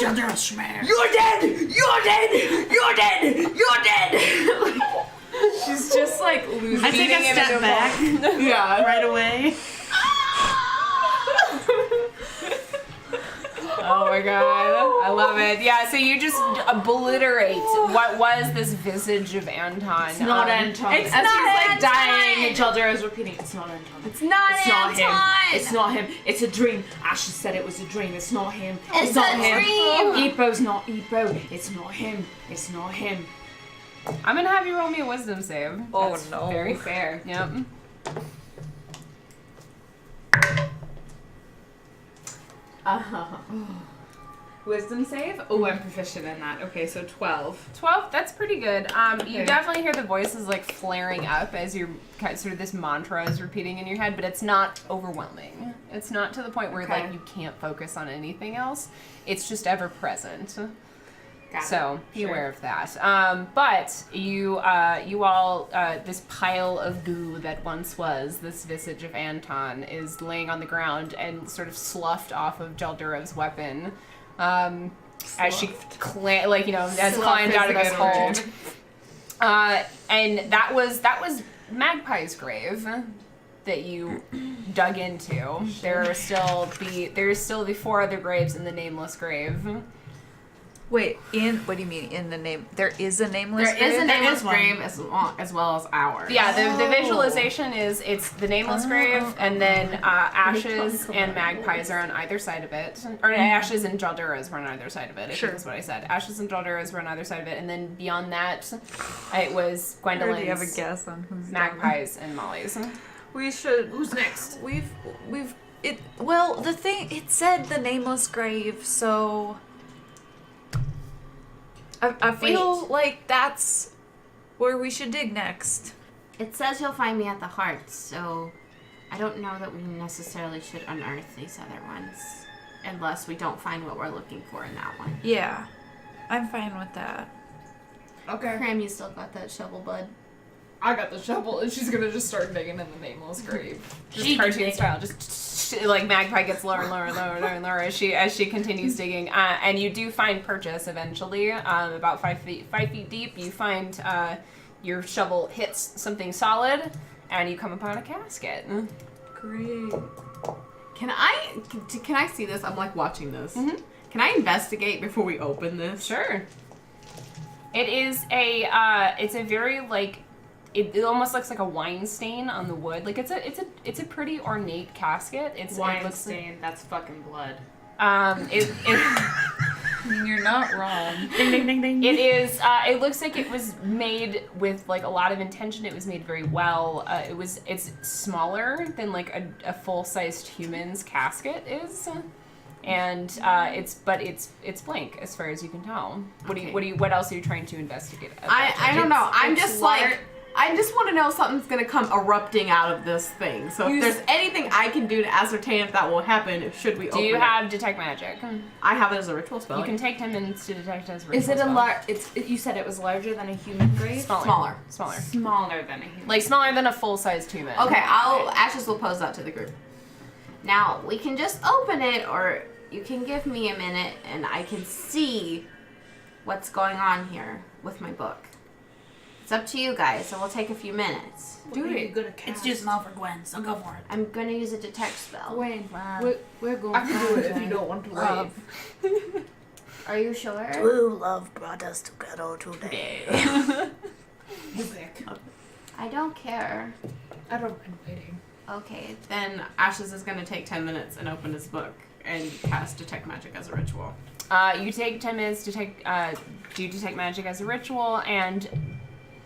[SPEAKER 6] Jaaldura smash.
[SPEAKER 4] You're dead! You're dead! You're dead! You're dead!
[SPEAKER 1] She's just like losing.
[SPEAKER 6] I take a step back
[SPEAKER 4] Yeah.
[SPEAKER 6] right away.
[SPEAKER 1] Oh my god, I love it. Yeah, so you just obliterate what was this visage of Anton.
[SPEAKER 2] It's not Anton.
[SPEAKER 1] It's
[SPEAKER 2] As
[SPEAKER 1] not
[SPEAKER 2] he's like
[SPEAKER 1] Anton.
[SPEAKER 2] dying, Jaaldura is repeating, it's not Anton.
[SPEAKER 1] It's not
[SPEAKER 2] It's not him.
[SPEAKER 1] Anton.
[SPEAKER 2] It's not him. It's a dream. Ashley said it was a dream. It's not him.
[SPEAKER 1] It's
[SPEAKER 2] not
[SPEAKER 1] a
[SPEAKER 2] him.
[SPEAKER 1] dream.
[SPEAKER 2] Epo's not Epo. It's not him. It's not him.
[SPEAKER 1] I'm gonna have you roll me a wisdom save.
[SPEAKER 3] Oh
[SPEAKER 1] That's
[SPEAKER 3] no.
[SPEAKER 1] Very fair. Yep.
[SPEAKER 2] Wisdom save? Oh, I'm proficient in that. Okay, so 12.
[SPEAKER 1] 12, that's pretty good. You
[SPEAKER 2] Okay.
[SPEAKER 1] definitely hear the voices like flaring up as you're sort of this mantra is repeating in your head, but it's not overwhelming. It's not to the point where
[SPEAKER 2] Okay.
[SPEAKER 1] like you can't focus on anything else. It's just ever present.
[SPEAKER 2] Got
[SPEAKER 1] So
[SPEAKER 2] it.
[SPEAKER 1] be
[SPEAKER 2] Sure.
[SPEAKER 1] aware of that. But you all, this pile of goo that once was this visage of Anton is laying on the ground and sort of sloughed off of Jaaldura's weapon. As she has climbed out of this hole. And that was Magpie's grave that you dug into. There's still the 4 other graves in the nameless grave.
[SPEAKER 3] Wait, what do you mean in the name? There is a nameless
[SPEAKER 4] There is a
[SPEAKER 3] grave?
[SPEAKER 4] nameless
[SPEAKER 6] one.
[SPEAKER 4] grave as well as ours.
[SPEAKER 1] Yeah, the visualization is it's the nameless grave, and then ashes and magpies are on either side of it, or ashes and Jaalduras were on either side of it. I think is what I said. Ashes and Jaalduras were on either side of it, and then beyond that, it was
[SPEAKER 3] I already have a
[SPEAKER 1] Gwendolyn's,
[SPEAKER 3] guess on who's
[SPEAKER 1] magpies, and Molly's.
[SPEAKER 3] We should.
[SPEAKER 5] Who's next?
[SPEAKER 3] Well, the thing it said the nameless grave, so I feel like that's where we should dig next.
[SPEAKER 4] It says you'll find me at the heart, so I don't know that we necessarily should unearth these other ones. Unless we don't find what we're looking for in that one.
[SPEAKER 3] Yeah, I'm fine with that.
[SPEAKER 5] Okay.
[SPEAKER 4] Kram, you still got that shovel, bud?
[SPEAKER 5] I got the shovel, and she's gonna just start digging in the nameless grave.
[SPEAKER 1] Just cartoon style, like Magpie gets lower and lower and lower and lower as she continues digging, and you do find purchase eventually. About 5 feet deep, you find your shovel hits something solid, and you come upon a casket.
[SPEAKER 3] Great.
[SPEAKER 4] Can I see this? I'm like watching this. Mm-hmm. Can I investigate before we open this?
[SPEAKER 1] Sure. It is it's a very like. It almost looks like a wine stain on the wood. Like it's a pretty ornate casket.
[SPEAKER 2] Wine stain. That's fucking blood.
[SPEAKER 3] You're not wrong.
[SPEAKER 6] Ding, ding, ding, ding.
[SPEAKER 1] It is. It looks like it was made with like a lot of intention. It was made very well. It's smaller than like a full-sized human's casket is, and it's blank as far as you can tell. What else are you trying to investigate?
[SPEAKER 4] I don't know. I just want to know if something's going to come erupting out of this thing. So if there's anything I can do to ascertain if that will happen, should we open it?
[SPEAKER 1] Do you have detect magic?
[SPEAKER 4] I have it as a ritual spell.
[SPEAKER 1] You can take 10 minutes to detect as a ritual
[SPEAKER 2] Is it a
[SPEAKER 1] spell.
[SPEAKER 2] large? You said it was larger than a human grave.
[SPEAKER 1] Smaller.
[SPEAKER 2] Smaller than a human.
[SPEAKER 1] Like smaller than a full-sized human.
[SPEAKER 4] Okay, Ashes will pose that to the group. Now, we can just open it, or you can give me a minute and I can see what's going on here with my book. It's up to you guys. It will take a few minutes.
[SPEAKER 5] Do it.
[SPEAKER 6] It's too small for Gwen, so go for it.
[SPEAKER 4] I'm gonna use a detect spell.
[SPEAKER 2] Wayne, we're going.
[SPEAKER 5] I can do it if you don't want to leave.
[SPEAKER 4] Are you sure?
[SPEAKER 6] True love brought us together today.
[SPEAKER 5] You pick.
[SPEAKER 4] I don't care.
[SPEAKER 5] I don't mind waiting.
[SPEAKER 4] Okay, then Ashes is gonna take 10 minutes and open his book and cast detect magic as a ritual.
[SPEAKER 1] You take 10 minutes to do detect magic as a ritual and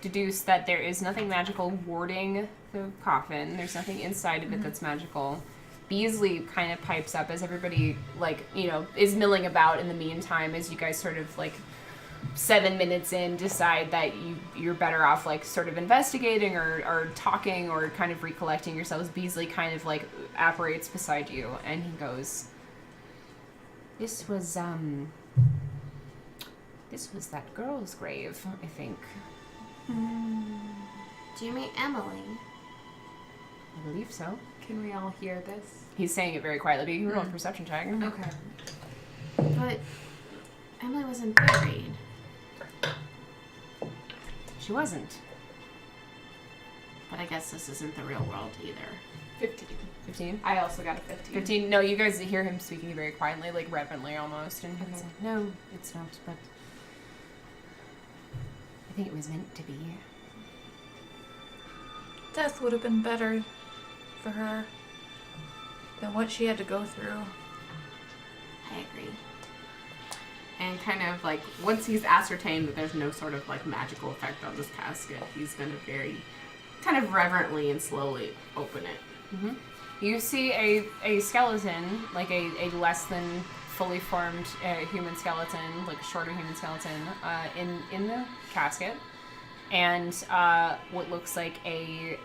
[SPEAKER 1] deduce that there is nothing magical warding the coffin. There's nothing inside of it that's magical. Beasley kind of pipes up as everybody, is milling about in the meantime as you guys sort of, 7 minutes in, decide that you're better off, sort of investigating or talking or kind of recollecting yourselves. Beasley kind of, apparates beside you, and he goes, This was that girl's grave, I think.
[SPEAKER 4] Do you mean Emily?
[SPEAKER 1] I believe so.
[SPEAKER 2] Can we all hear this?
[SPEAKER 1] He's saying it very quietly, but you can roll a perception check.
[SPEAKER 2] Okay.
[SPEAKER 4] But Emily wasn't buried.
[SPEAKER 1] She wasn't.
[SPEAKER 4] But I guess this isn't the real world either.
[SPEAKER 1] 15?
[SPEAKER 2] I also got a 15.
[SPEAKER 1] 15? No, you guys hear him speaking very quietly, reverently almost. And he's like, no, it's not, but I think it was meant to be.
[SPEAKER 3] Death would have been better for her than what she had to go through.
[SPEAKER 4] I agree. And kind of once he's ascertained that there's no sort of magical effect on this casket, he's gonna very kind of reverently and slowly open it.
[SPEAKER 1] Mm-hmm. You see a skeleton, a less than fully formed human skeleton, a shorter human skeleton, in the casket, and what looks like a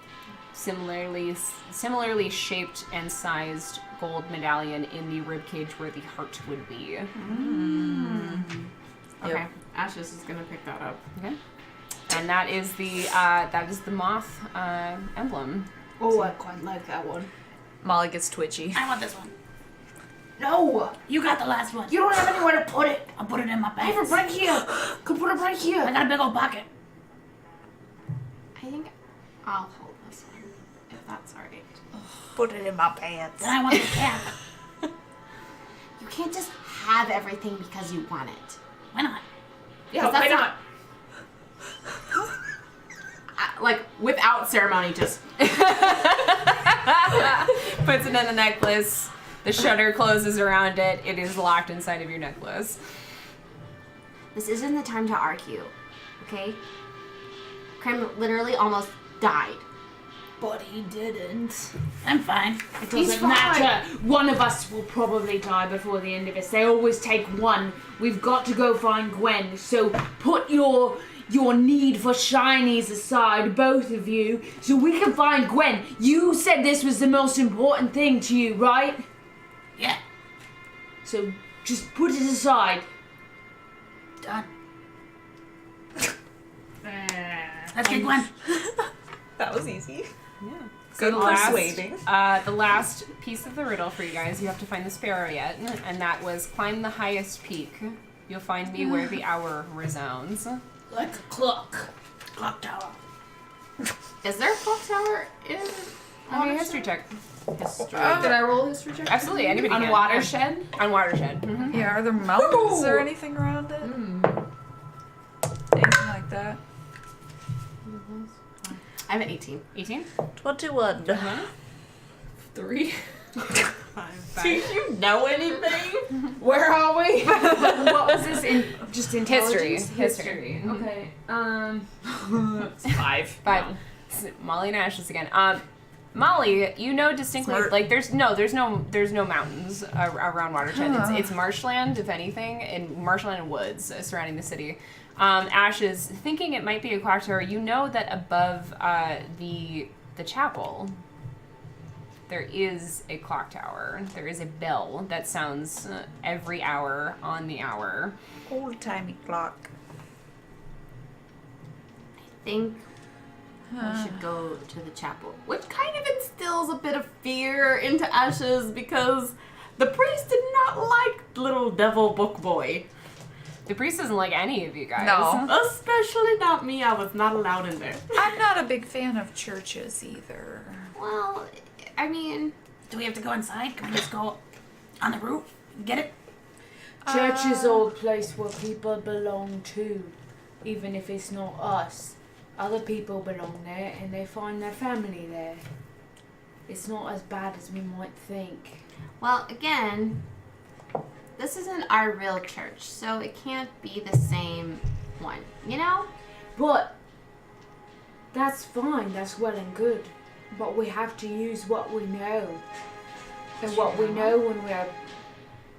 [SPEAKER 1] similarly shaped and sized gold medallion in the ribcage where the heart would be.
[SPEAKER 4] Okay,
[SPEAKER 3] Yep.
[SPEAKER 4] Ashes is gonna pick that up.
[SPEAKER 1] Okay, and that is the moth emblem.
[SPEAKER 5] Oh, I quite like that one.
[SPEAKER 3] Molly gets twitchy.
[SPEAKER 6] I want this one.
[SPEAKER 5] No!
[SPEAKER 6] You got the last one.
[SPEAKER 5] You don't have anywhere to put it!
[SPEAKER 6] I'll put it in my
[SPEAKER 5] I have
[SPEAKER 6] pants.
[SPEAKER 5] it right here! Could put it right here!
[SPEAKER 6] I got a big old pocket.
[SPEAKER 4] I think I'll hold this one, if that's alright.
[SPEAKER 3] Put it in my pants.
[SPEAKER 6] Then I want the cap.
[SPEAKER 4] You can't just have everything because you want it.
[SPEAKER 6] Why not?
[SPEAKER 5] Yeah, why
[SPEAKER 4] that's
[SPEAKER 5] not?
[SPEAKER 4] Like, without ceremony, just...
[SPEAKER 1] Puts it in the necklace. The shutter closes around it. It is locked inside of your necklace.
[SPEAKER 4] This isn't the time to argue, okay? Kram literally almost died.
[SPEAKER 5] But he didn't.
[SPEAKER 6] I'm fine.
[SPEAKER 2] It
[SPEAKER 4] He's
[SPEAKER 2] doesn't
[SPEAKER 4] fine.
[SPEAKER 2] matter. One of us will probably die before the end of this. They always take one. We've got to go find Gwen. So put your need for shinies aside, both of you, so we can find Gwen. You said this was the most important thing to you, right?
[SPEAKER 6] Yeah.
[SPEAKER 2] So just put it aside.
[SPEAKER 6] Done. Let's get Gwen.
[SPEAKER 3] That was easy.
[SPEAKER 1] So
[SPEAKER 3] Good persuading.
[SPEAKER 1] the last piece of the riddle for you guys, you have to find the sparrow yet, and that was climb the highest peak. You'll find me where the hour resounds.
[SPEAKER 5] Like a clock.
[SPEAKER 6] Clock tower.
[SPEAKER 4] Is there a clock tower in...
[SPEAKER 1] Give me a history check.
[SPEAKER 4] History.
[SPEAKER 5] Did I roll a history check?
[SPEAKER 1] Absolutely, anybody
[SPEAKER 2] On
[SPEAKER 1] can.
[SPEAKER 2] Watershed?
[SPEAKER 1] On Watershed. Mm-hmm.
[SPEAKER 3] Yeah, are there mountains or anything around it? Anything like that?
[SPEAKER 4] I have an 18.
[SPEAKER 1] 18?
[SPEAKER 3] 21.
[SPEAKER 5] 3.
[SPEAKER 6] 5.
[SPEAKER 4] Do you know anything?
[SPEAKER 5] Where are we?
[SPEAKER 2] What was this in just
[SPEAKER 1] History.
[SPEAKER 2] intelligence?
[SPEAKER 1] History.
[SPEAKER 2] Okay.
[SPEAKER 1] 5. Molly and Ashes again. Molly, you know distinctly,
[SPEAKER 3] Smart.
[SPEAKER 1] like there's no mountains around Watershed. It's marshland, if anything, and marshland and woods surrounding the city. Ashes, thinking it might be a clock tower, you know that above the chapel, there is a clock tower. There is a bell that sounds every hour on the hour.
[SPEAKER 3] Old-timey clock.
[SPEAKER 4] I think we should go to the chapel, which kind of instills a bit of fear into Ashes because the priest did not like little devil book boy.
[SPEAKER 1] The priest doesn't like any of you guys.
[SPEAKER 3] No.
[SPEAKER 4] Especially not me. I was not allowed in there.
[SPEAKER 3] I'm not a big fan of churches either.
[SPEAKER 4] Well, I mean,
[SPEAKER 6] Do we have to go inside? Can we just go on the roof and get it?
[SPEAKER 2] Church is all place where people belong to, even if it's not us. Other people belong there and they find their family there. It's not as bad as we might think.
[SPEAKER 4] well, again, this isn't our real church, so it can't be the same one, you know?
[SPEAKER 2] But that's fine, that's well and good. But we have to use what we know. And what we know when we're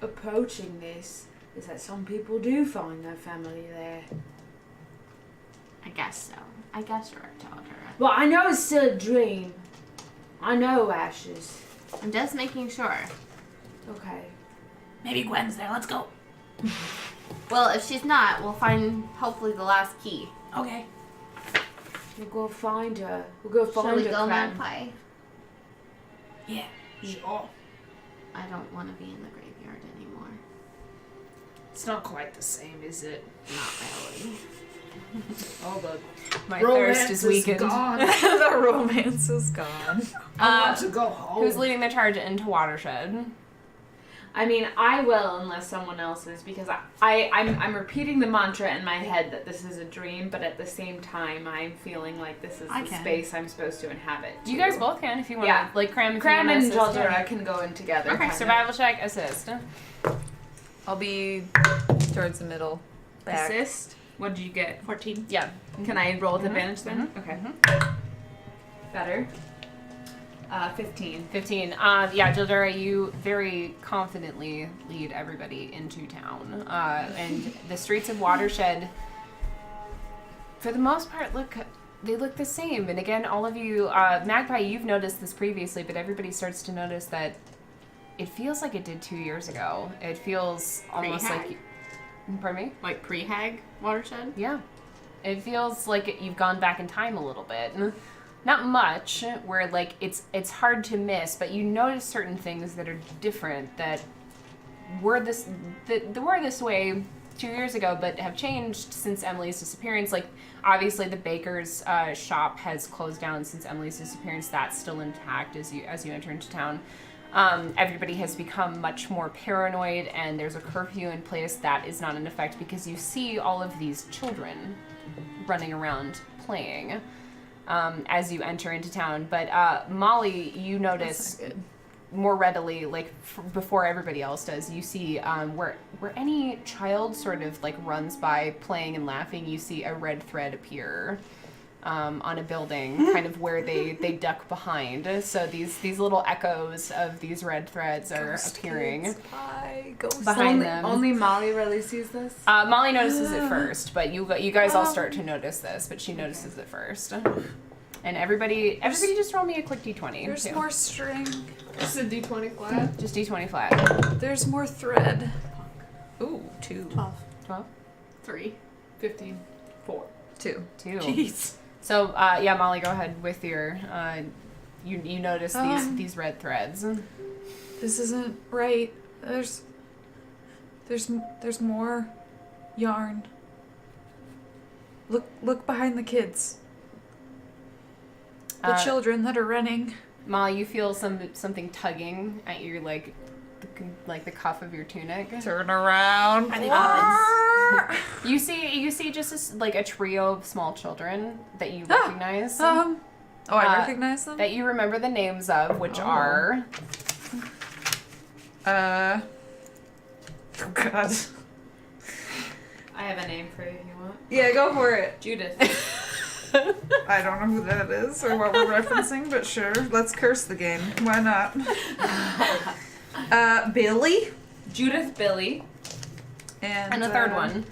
[SPEAKER 2] approaching this is that some people do find their family there.
[SPEAKER 4] I guess so. I guess you're right, Jaaldura.
[SPEAKER 2] But I know it's still a dream. I know, Ashes.
[SPEAKER 4] I'm just making sure.
[SPEAKER 2] Okay.
[SPEAKER 6] Maybe Gwen's there. Let's go.
[SPEAKER 4] Well, if she's not, we'll find hopefully the last key.
[SPEAKER 6] Okay.
[SPEAKER 2] We'll go find her. We'll go find
[SPEAKER 4] Shall we
[SPEAKER 2] her,
[SPEAKER 4] go,
[SPEAKER 2] Kram.
[SPEAKER 4] Magpie?
[SPEAKER 6] Yeah. Sure.
[SPEAKER 4] I don't want to be in the graveyard anymore.
[SPEAKER 5] It's not quite the same, is it?
[SPEAKER 4] Not really.
[SPEAKER 5] All the
[SPEAKER 1] My
[SPEAKER 5] romance
[SPEAKER 1] thirst is weakened.
[SPEAKER 5] gone.
[SPEAKER 3] The romance is gone.
[SPEAKER 5] I want to go home.
[SPEAKER 1] Who's leading the charge into Watershed?
[SPEAKER 2] I mean, I will unless someone else is, because I'm repeating the mantra in my head that this is a dream, but at the same time I'm feeling like this is
[SPEAKER 6] I
[SPEAKER 2] the
[SPEAKER 6] can.
[SPEAKER 2] space I'm supposed to inhabit.
[SPEAKER 1] You
[SPEAKER 2] too.
[SPEAKER 1] guys both can if you want.
[SPEAKER 2] Yeah.
[SPEAKER 1] Like Kram, if
[SPEAKER 2] Kram
[SPEAKER 1] you
[SPEAKER 2] and
[SPEAKER 1] want to assist.
[SPEAKER 2] Jaaldura can go in together.
[SPEAKER 1] Okay,
[SPEAKER 2] kind of.
[SPEAKER 1] survival check, assist.
[SPEAKER 3] I'll be towards the middle. Back.
[SPEAKER 2] Assist. What did you get?
[SPEAKER 6] 14.
[SPEAKER 1] Yeah.
[SPEAKER 2] Can I roll with advantage then? Okay. Better. 15.
[SPEAKER 1] 15. Yeah, Jaaldura, you very confidently lead everybody into town. And the streets of Watershed, for the most part, look the same. And again, all of you, Magpie, you've noticed this previously, but everybody starts to notice that it feels like it did 2 years ago. It feels almost
[SPEAKER 4] Pre-hag?
[SPEAKER 1] like... Pardon me?
[SPEAKER 4] Like pre-hag Watershed?
[SPEAKER 1] Yeah. It feels like you've gone back in time a little bit. Not much, where like it's hard to miss, but you notice certain things that are different that were this way 2 years ago, but have changed since Emily's disappearance. Like obviously the baker's shop has closed down since Emily's disappearance. That's still intact as you enter into town. Everybody has become much more paranoid, and there's a curfew in place that is not in effect because you see all of these children running around playing as you enter into town. But Molly, you notice more readily, like before everybody else does, you see where any child sort of like runs by playing and laughing, you see a red thread appear on a building, kind of where they duck behind. So these little echoes of these red threads are appearing behind them.
[SPEAKER 2] Only Molly really sees this.
[SPEAKER 1] Molly notices it first, but you guys all start to notice this, but she notices it first. And everybody just roll me a quick d20.
[SPEAKER 3] There's
[SPEAKER 1] too.
[SPEAKER 3] more string.
[SPEAKER 5] Just a d20 flat.
[SPEAKER 1] Just d20 flat.
[SPEAKER 3] There's more thread. Ooh, 2.
[SPEAKER 1] 12?
[SPEAKER 6] 3.
[SPEAKER 5] 15. 4.
[SPEAKER 3] 2.
[SPEAKER 1] 2.
[SPEAKER 6] Jeez.
[SPEAKER 1] So, yeah, Molly, go ahead with your, you notice these red threads.
[SPEAKER 3] This isn't right. There's more yarn. Look behind the kids. The children that are running.
[SPEAKER 1] Molly, you feel something tugging at your, like the cuff of your tunic.
[SPEAKER 3] Turn around.
[SPEAKER 1] You see just like a trio of small children that you recognize.
[SPEAKER 3] I recognize them?
[SPEAKER 1] That you remember the names of, which are...
[SPEAKER 3] Oh, God.
[SPEAKER 2] I have a name for you if you want.
[SPEAKER 3] Yeah, go for it.
[SPEAKER 2] Judith.
[SPEAKER 3] I don't know who that is or what we're referencing, but sure. Let's curse the game. Why not? Billy.
[SPEAKER 2] Judith, Billy.
[SPEAKER 1] And the third one.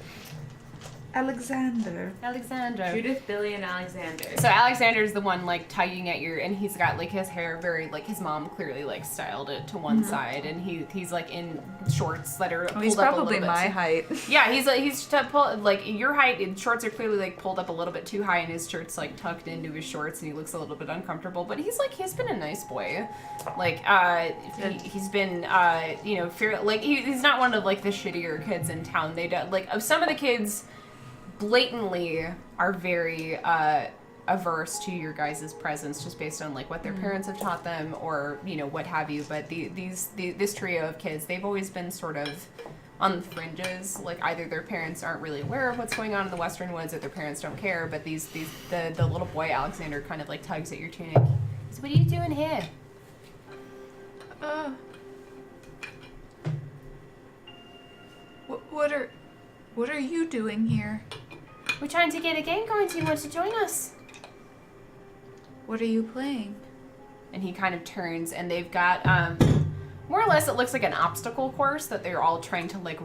[SPEAKER 3] Alexander.
[SPEAKER 2] Judith, Billy, and Alexander.
[SPEAKER 1] So Alexander's the one like tugging at your, and he's got like his hair very like his mom clearly like styled it to one side, and he's like in shorts that are pulled
[SPEAKER 3] He's
[SPEAKER 1] up
[SPEAKER 3] probably
[SPEAKER 1] a little
[SPEAKER 3] my
[SPEAKER 1] bit.
[SPEAKER 3] height.
[SPEAKER 1] Yeah, he's like your height. And shorts are clearly like pulled up a little bit too high, and his shirt's like tucked into his shorts, and he looks a little bit uncomfortable. But he's been a nice boy. Like he's been he's not one of like the shittier kids in town. They don't like some of the kids blatantly are very averse to your guys' presence just based on like what their parents have taught them or what have you, but this trio of kids, they've always been sort of on the fringes. Like either their parents aren't really aware of what's going on in the Western Woods or their parents don't care, but the little boy Alexander kind of like tugs at your tunic. He says, "What are you doing here?"
[SPEAKER 3] What are you doing here?
[SPEAKER 1] We're trying to get a game going. Do you want to join us?
[SPEAKER 3] What are you playing?
[SPEAKER 1] And he kind of turns, and they've got more or less it looks like an obstacle course that they're all trying to like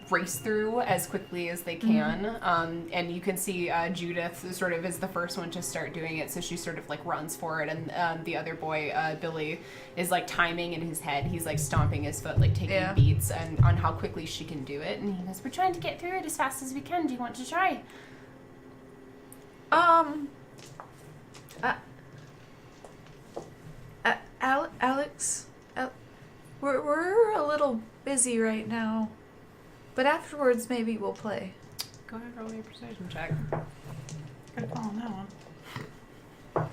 [SPEAKER 1] race through as quickly as they can. And you can see Judith sort of is the first one to start doing it, so she sort of like runs for it, and the other boy Billy is like timing in his head. He's like stomping his foot, like taking beats and on how quickly she can do it. And he goes, "We're trying to get through it as fast as we can. Do you want to try?"
[SPEAKER 3] Alex, we're a little busy right now, but afterwards maybe we'll play.
[SPEAKER 1] Go ahead, roll your persuasion check.
[SPEAKER 6] Good call on that one.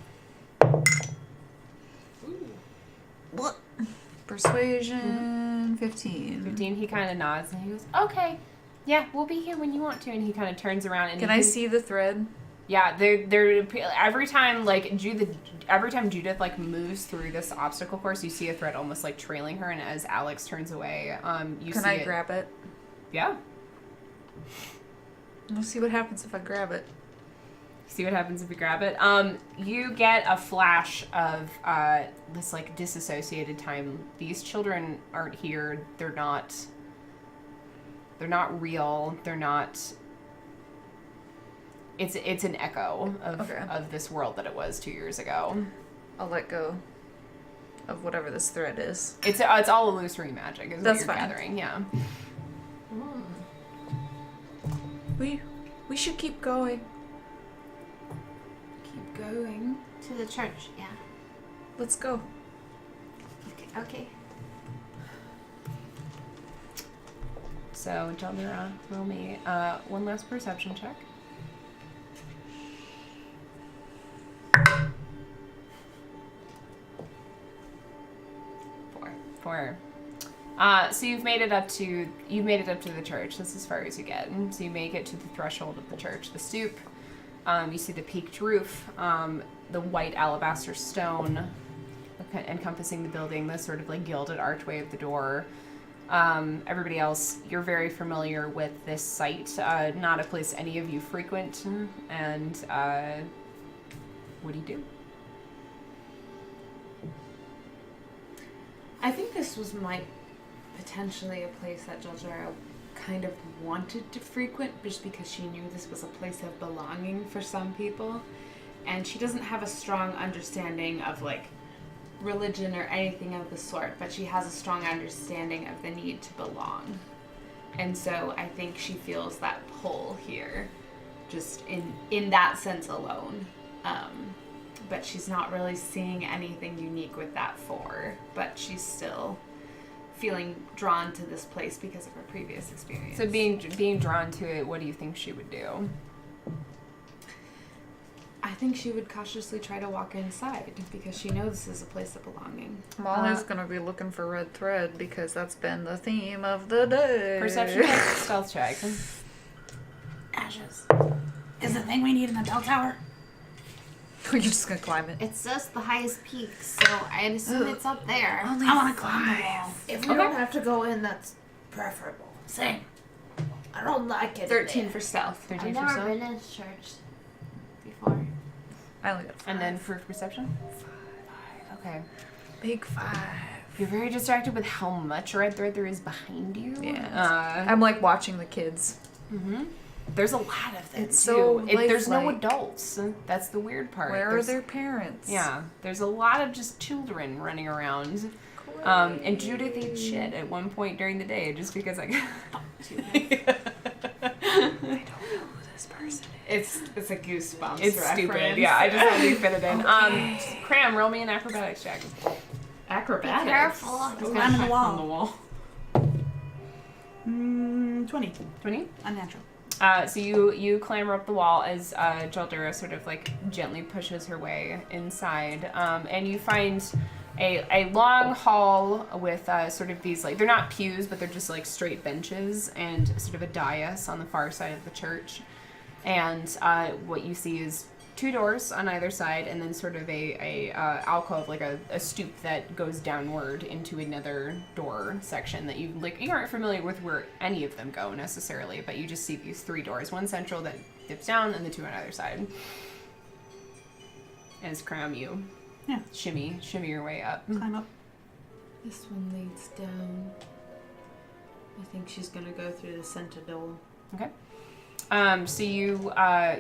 [SPEAKER 3] What? Persuasion 15.
[SPEAKER 1] 15. He kind of nods and he goes, "Okay, yeah, we'll be here when you want to." And he kind of turns around and
[SPEAKER 3] Can I see the thread?
[SPEAKER 1] Yeah, they're every time Judith like moves through this obstacle course, you see a thread almost like trailing her, and as Alex turns away, you
[SPEAKER 3] Can
[SPEAKER 1] see
[SPEAKER 3] I
[SPEAKER 1] it.
[SPEAKER 3] grab it?
[SPEAKER 1] Yeah.
[SPEAKER 3] We'll see what happens if I grab it.
[SPEAKER 1] See what happens if you grab it. You get a flash of this like disassociated time. These children aren't here. They're not real. They're not. It's an echo of this world that it was 2 years ago.
[SPEAKER 3] I'll let go of whatever this thread is.
[SPEAKER 1] It's all illusory magic is
[SPEAKER 3] That's
[SPEAKER 1] what you're
[SPEAKER 3] fine.
[SPEAKER 1] gathering, yeah.
[SPEAKER 3] We should keep going.
[SPEAKER 2] Keep going.
[SPEAKER 4] To the church, yeah.
[SPEAKER 3] Let's go.
[SPEAKER 4] Okay.
[SPEAKER 1] So Jaaldura, roll me one last perception check. 4. 4. So you've made it up to the church. That's as far as you get. So you make it to the threshold of the church, the stoop. You see the peaked roof, the white alabaster stone encompassing the building, the sort of like gilded archway of the door. Everybody else, you're very familiar with this site. Not a place any of you frequent. And what do you do?
[SPEAKER 2] I think this was potentially a place that Jaaldura kind of wanted to frequent just because she knew this was a place of belonging for some people. And she doesn't have a strong understanding of like religion or anything of the sort, but she has a strong understanding of the need to belong. And so I think she feels that pull here just in that sense alone. But she's not really seeing anything unique with that but she's still feeling drawn to this place because of her previous experience.
[SPEAKER 1] So being drawn to it, what do you think she would do?
[SPEAKER 2] I think she would cautiously try to walk inside because she knows this is a place of belonging.
[SPEAKER 3] Molly's gonna be looking for red thread because that's been the theme of the day.
[SPEAKER 1] Perception check, stealth check.
[SPEAKER 6] Ashes. Is the thing we need in the bell tower?
[SPEAKER 3] You're just gonna climb it.
[SPEAKER 4] It's just the highest peak, so I assume it's up there.
[SPEAKER 6] I want to climb the wall.
[SPEAKER 5] If we don't have to go in, that's preferable.
[SPEAKER 6] Same.
[SPEAKER 5] I don't like it.
[SPEAKER 2] 13 for stealth.
[SPEAKER 1] 13
[SPEAKER 4] I've
[SPEAKER 1] for
[SPEAKER 4] never
[SPEAKER 1] stealth.
[SPEAKER 4] been in church before.
[SPEAKER 3] I only got 5.
[SPEAKER 1] And then for perception? 5. Okay.
[SPEAKER 3] Big 5.
[SPEAKER 1] You're very distracted with how much red thread there is behind you.
[SPEAKER 3] Yeah. I'm like watching the kids.
[SPEAKER 1] Mm-hmm. There's a lot of them,
[SPEAKER 3] It's
[SPEAKER 1] too.
[SPEAKER 3] so
[SPEAKER 1] There's no
[SPEAKER 3] lifelike.
[SPEAKER 1] adults. That's the weird part.
[SPEAKER 3] Where are
[SPEAKER 1] There's-
[SPEAKER 3] their parents?
[SPEAKER 1] Yeah. There's a lot of just children running around. And Judith eats shit at one point during the day just because I
[SPEAKER 3] I don't know who this person is.
[SPEAKER 2] It's a Goosebumps
[SPEAKER 1] It's
[SPEAKER 2] reference.
[SPEAKER 1] stupid. Yeah, I just had to fit it in. Cram, roll me an acrobatics check.
[SPEAKER 2] Acrobatics.
[SPEAKER 4] Be careful.
[SPEAKER 2] It's
[SPEAKER 6] Climb
[SPEAKER 2] gonna
[SPEAKER 6] the
[SPEAKER 2] hack
[SPEAKER 6] wall.
[SPEAKER 2] on the wall.
[SPEAKER 6] 20.
[SPEAKER 1] 20?
[SPEAKER 6] Unnatural.
[SPEAKER 1] So you clamber up the wall as Jaaldura sort of like gently pushes her way inside, and you find a long hall with sort of these like, they're not pews, but they're just like straight benches and sort of a dais on the far side of the church. And what you see is 2 doors on either side, and then sort of a alcove, like a stoop that goes downward into another door section that you aren't familiar with where any of them go necessarily, but you just see these 3 doors, one central that dips down, and the 2 on either side. As Kram, you shimmy your way up.
[SPEAKER 6] Climb up.
[SPEAKER 2] This one leads down. I think she's gonna go through the center door.
[SPEAKER 1] Okay. So you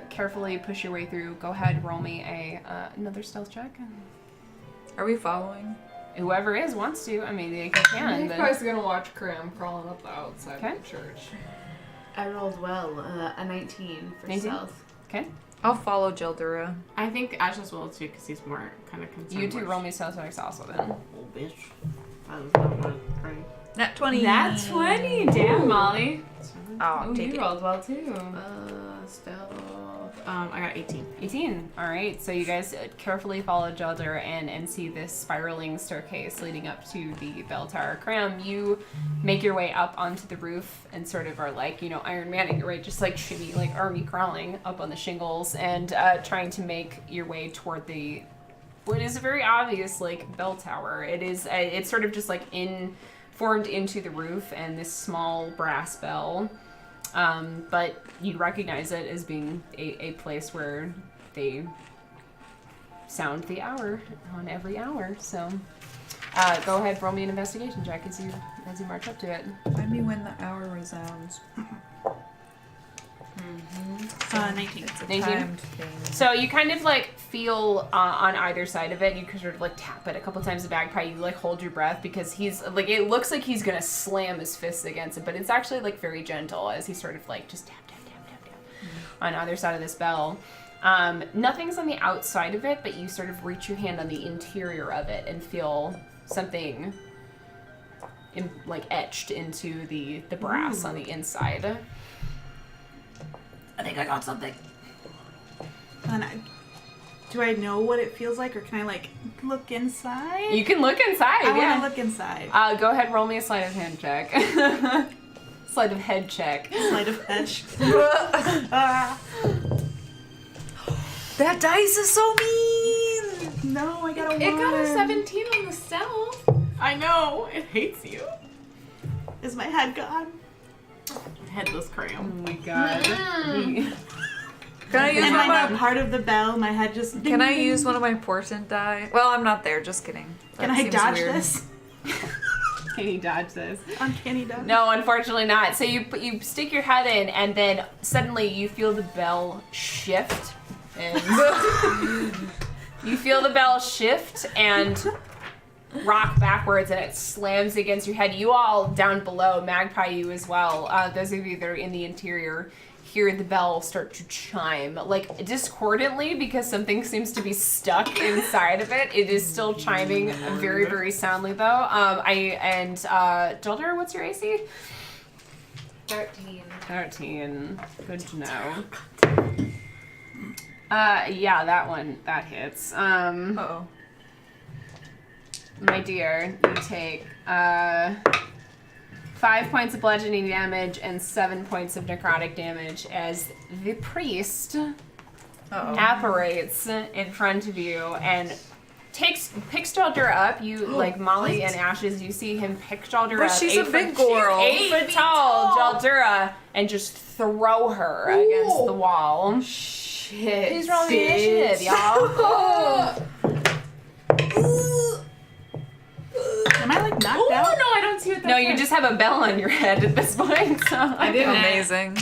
[SPEAKER 1] carefully push your way through. Go ahead, roll me another stealth check.
[SPEAKER 3] Are we following?
[SPEAKER 1] Whoever wants to. I mean, they can. but-
[SPEAKER 5] Magpie's gonna watch Kram crawling up the outside
[SPEAKER 1] Okay.
[SPEAKER 5] of the church.
[SPEAKER 2] I rolled well, a 19 for
[SPEAKER 1] 19?
[SPEAKER 2] stealth.
[SPEAKER 1] Okay.
[SPEAKER 3] I'll follow Jaaldura.
[SPEAKER 7] I think Ashes will too, because he's more kind of concerned.
[SPEAKER 1] You two
[SPEAKER 7] with-
[SPEAKER 1] roll me stealth checks also then.
[SPEAKER 7] Oh, bitch. That was not my right.
[SPEAKER 3] Nat 20.
[SPEAKER 2] That's 20! Damn, Molly.
[SPEAKER 3] Oh,
[SPEAKER 2] Oh,
[SPEAKER 3] take
[SPEAKER 2] you
[SPEAKER 3] it.
[SPEAKER 2] rolled well too.
[SPEAKER 7] Stealth. I got 18.
[SPEAKER 1] 18. All right. So you guys carefully follow Jaaldura and see this spiraling staircase leading up to the bell tower. Kram, you make your way up onto the roof and sort of are like, Iron Manning, right? Just like shimmy, like army crawling up on the shingles and trying to make your way toward what is a very obvious like bell tower. It's sort of just like formed into the roof and this small brass bell. But you recognize it as being a place where they sound the hour on every hour. So go ahead, roll me an investigation check as you march up to it.
[SPEAKER 3] Find me when the hour resounds.
[SPEAKER 6] 19.
[SPEAKER 3] It's a
[SPEAKER 1] 19?
[SPEAKER 3] timed thing.
[SPEAKER 1] So you kind of like feel on either side of it. You can sort of like tap it a couple times. The Magpie, you like hold your breath because he's like, it looks like he's gonna slam his fists against it, but it's actually like very gentle as he sort of like just tap on either side of this bell. Nothing's on the outside of it, but you sort of reach your hand on the interior of it and feel something like etched into the brass on the inside.
[SPEAKER 6] I think I got something. And I Do I know what it feels like, or can I like look inside?
[SPEAKER 1] You can look inside.
[SPEAKER 6] I
[SPEAKER 1] yeah.
[SPEAKER 6] want to look inside.
[SPEAKER 1] Go ahead, roll me a sleight of hand check. Sleight of head check.
[SPEAKER 6] Sleight of edge.
[SPEAKER 3] That dice is so mean!
[SPEAKER 6] No, I got a 1.
[SPEAKER 2] It got a 17 on the stealth.
[SPEAKER 7] I know. It hates you.
[SPEAKER 6] Is my head gone?
[SPEAKER 7] Headless
[SPEAKER 1] Oh
[SPEAKER 7] Kram.
[SPEAKER 1] my god.
[SPEAKER 3] Can I use
[SPEAKER 6] Am
[SPEAKER 3] one
[SPEAKER 6] I
[SPEAKER 3] of
[SPEAKER 6] not
[SPEAKER 3] my...
[SPEAKER 6] part of the bell? My head just.
[SPEAKER 3] Can I use one of my portent die? Well, I'm not there, just kidding.
[SPEAKER 6] Can
[SPEAKER 3] That
[SPEAKER 6] I
[SPEAKER 3] seems
[SPEAKER 6] dodge
[SPEAKER 3] weird.
[SPEAKER 6] this?
[SPEAKER 1] Can you dodge this?
[SPEAKER 6] Uncanny dodge.
[SPEAKER 1] No, unfortunately not. So you stick your head in, and then suddenly you feel the bell shift, and you feel the bell shift and rock backwards, and it slams against your head. You all down below, Magpie, you as well. Those of you that are in the interior hear the bell start to chime, like discordantly, because something seems to be stuck inside of it. It is still chiming very, very soundly though. Jaaldura, what's your AC?
[SPEAKER 2] 13.
[SPEAKER 1] 13. Good to know. Yeah, that hits.
[SPEAKER 3] Uh-oh.
[SPEAKER 1] My dear, you take 5 points of bludgeoning damage and 7 points of necrotic damage as the priest apparates in front of you and picks Jaaldura up. You, like Molly and Ashes, you see him pick Jaaldura
[SPEAKER 3] But
[SPEAKER 1] up.
[SPEAKER 3] she's a big girl.
[SPEAKER 1] 8 foot tall Jaaldura, and just throw her against the wall.
[SPEAKER 2] Shit.
[SPEAKER 1] Please roll the initiative, y'all.
[SPEAKER 6] Am I like knocked
[SPEAKER 2] Oh,
[SPEAKER 6] out?
[SPEAKER 2] no, I don't see what that
[SPEAKER 1] No, you just have a bell on your head at this point. So.
[SPEAKER 2] I didn't.
[SPEAKER 3] Amazing.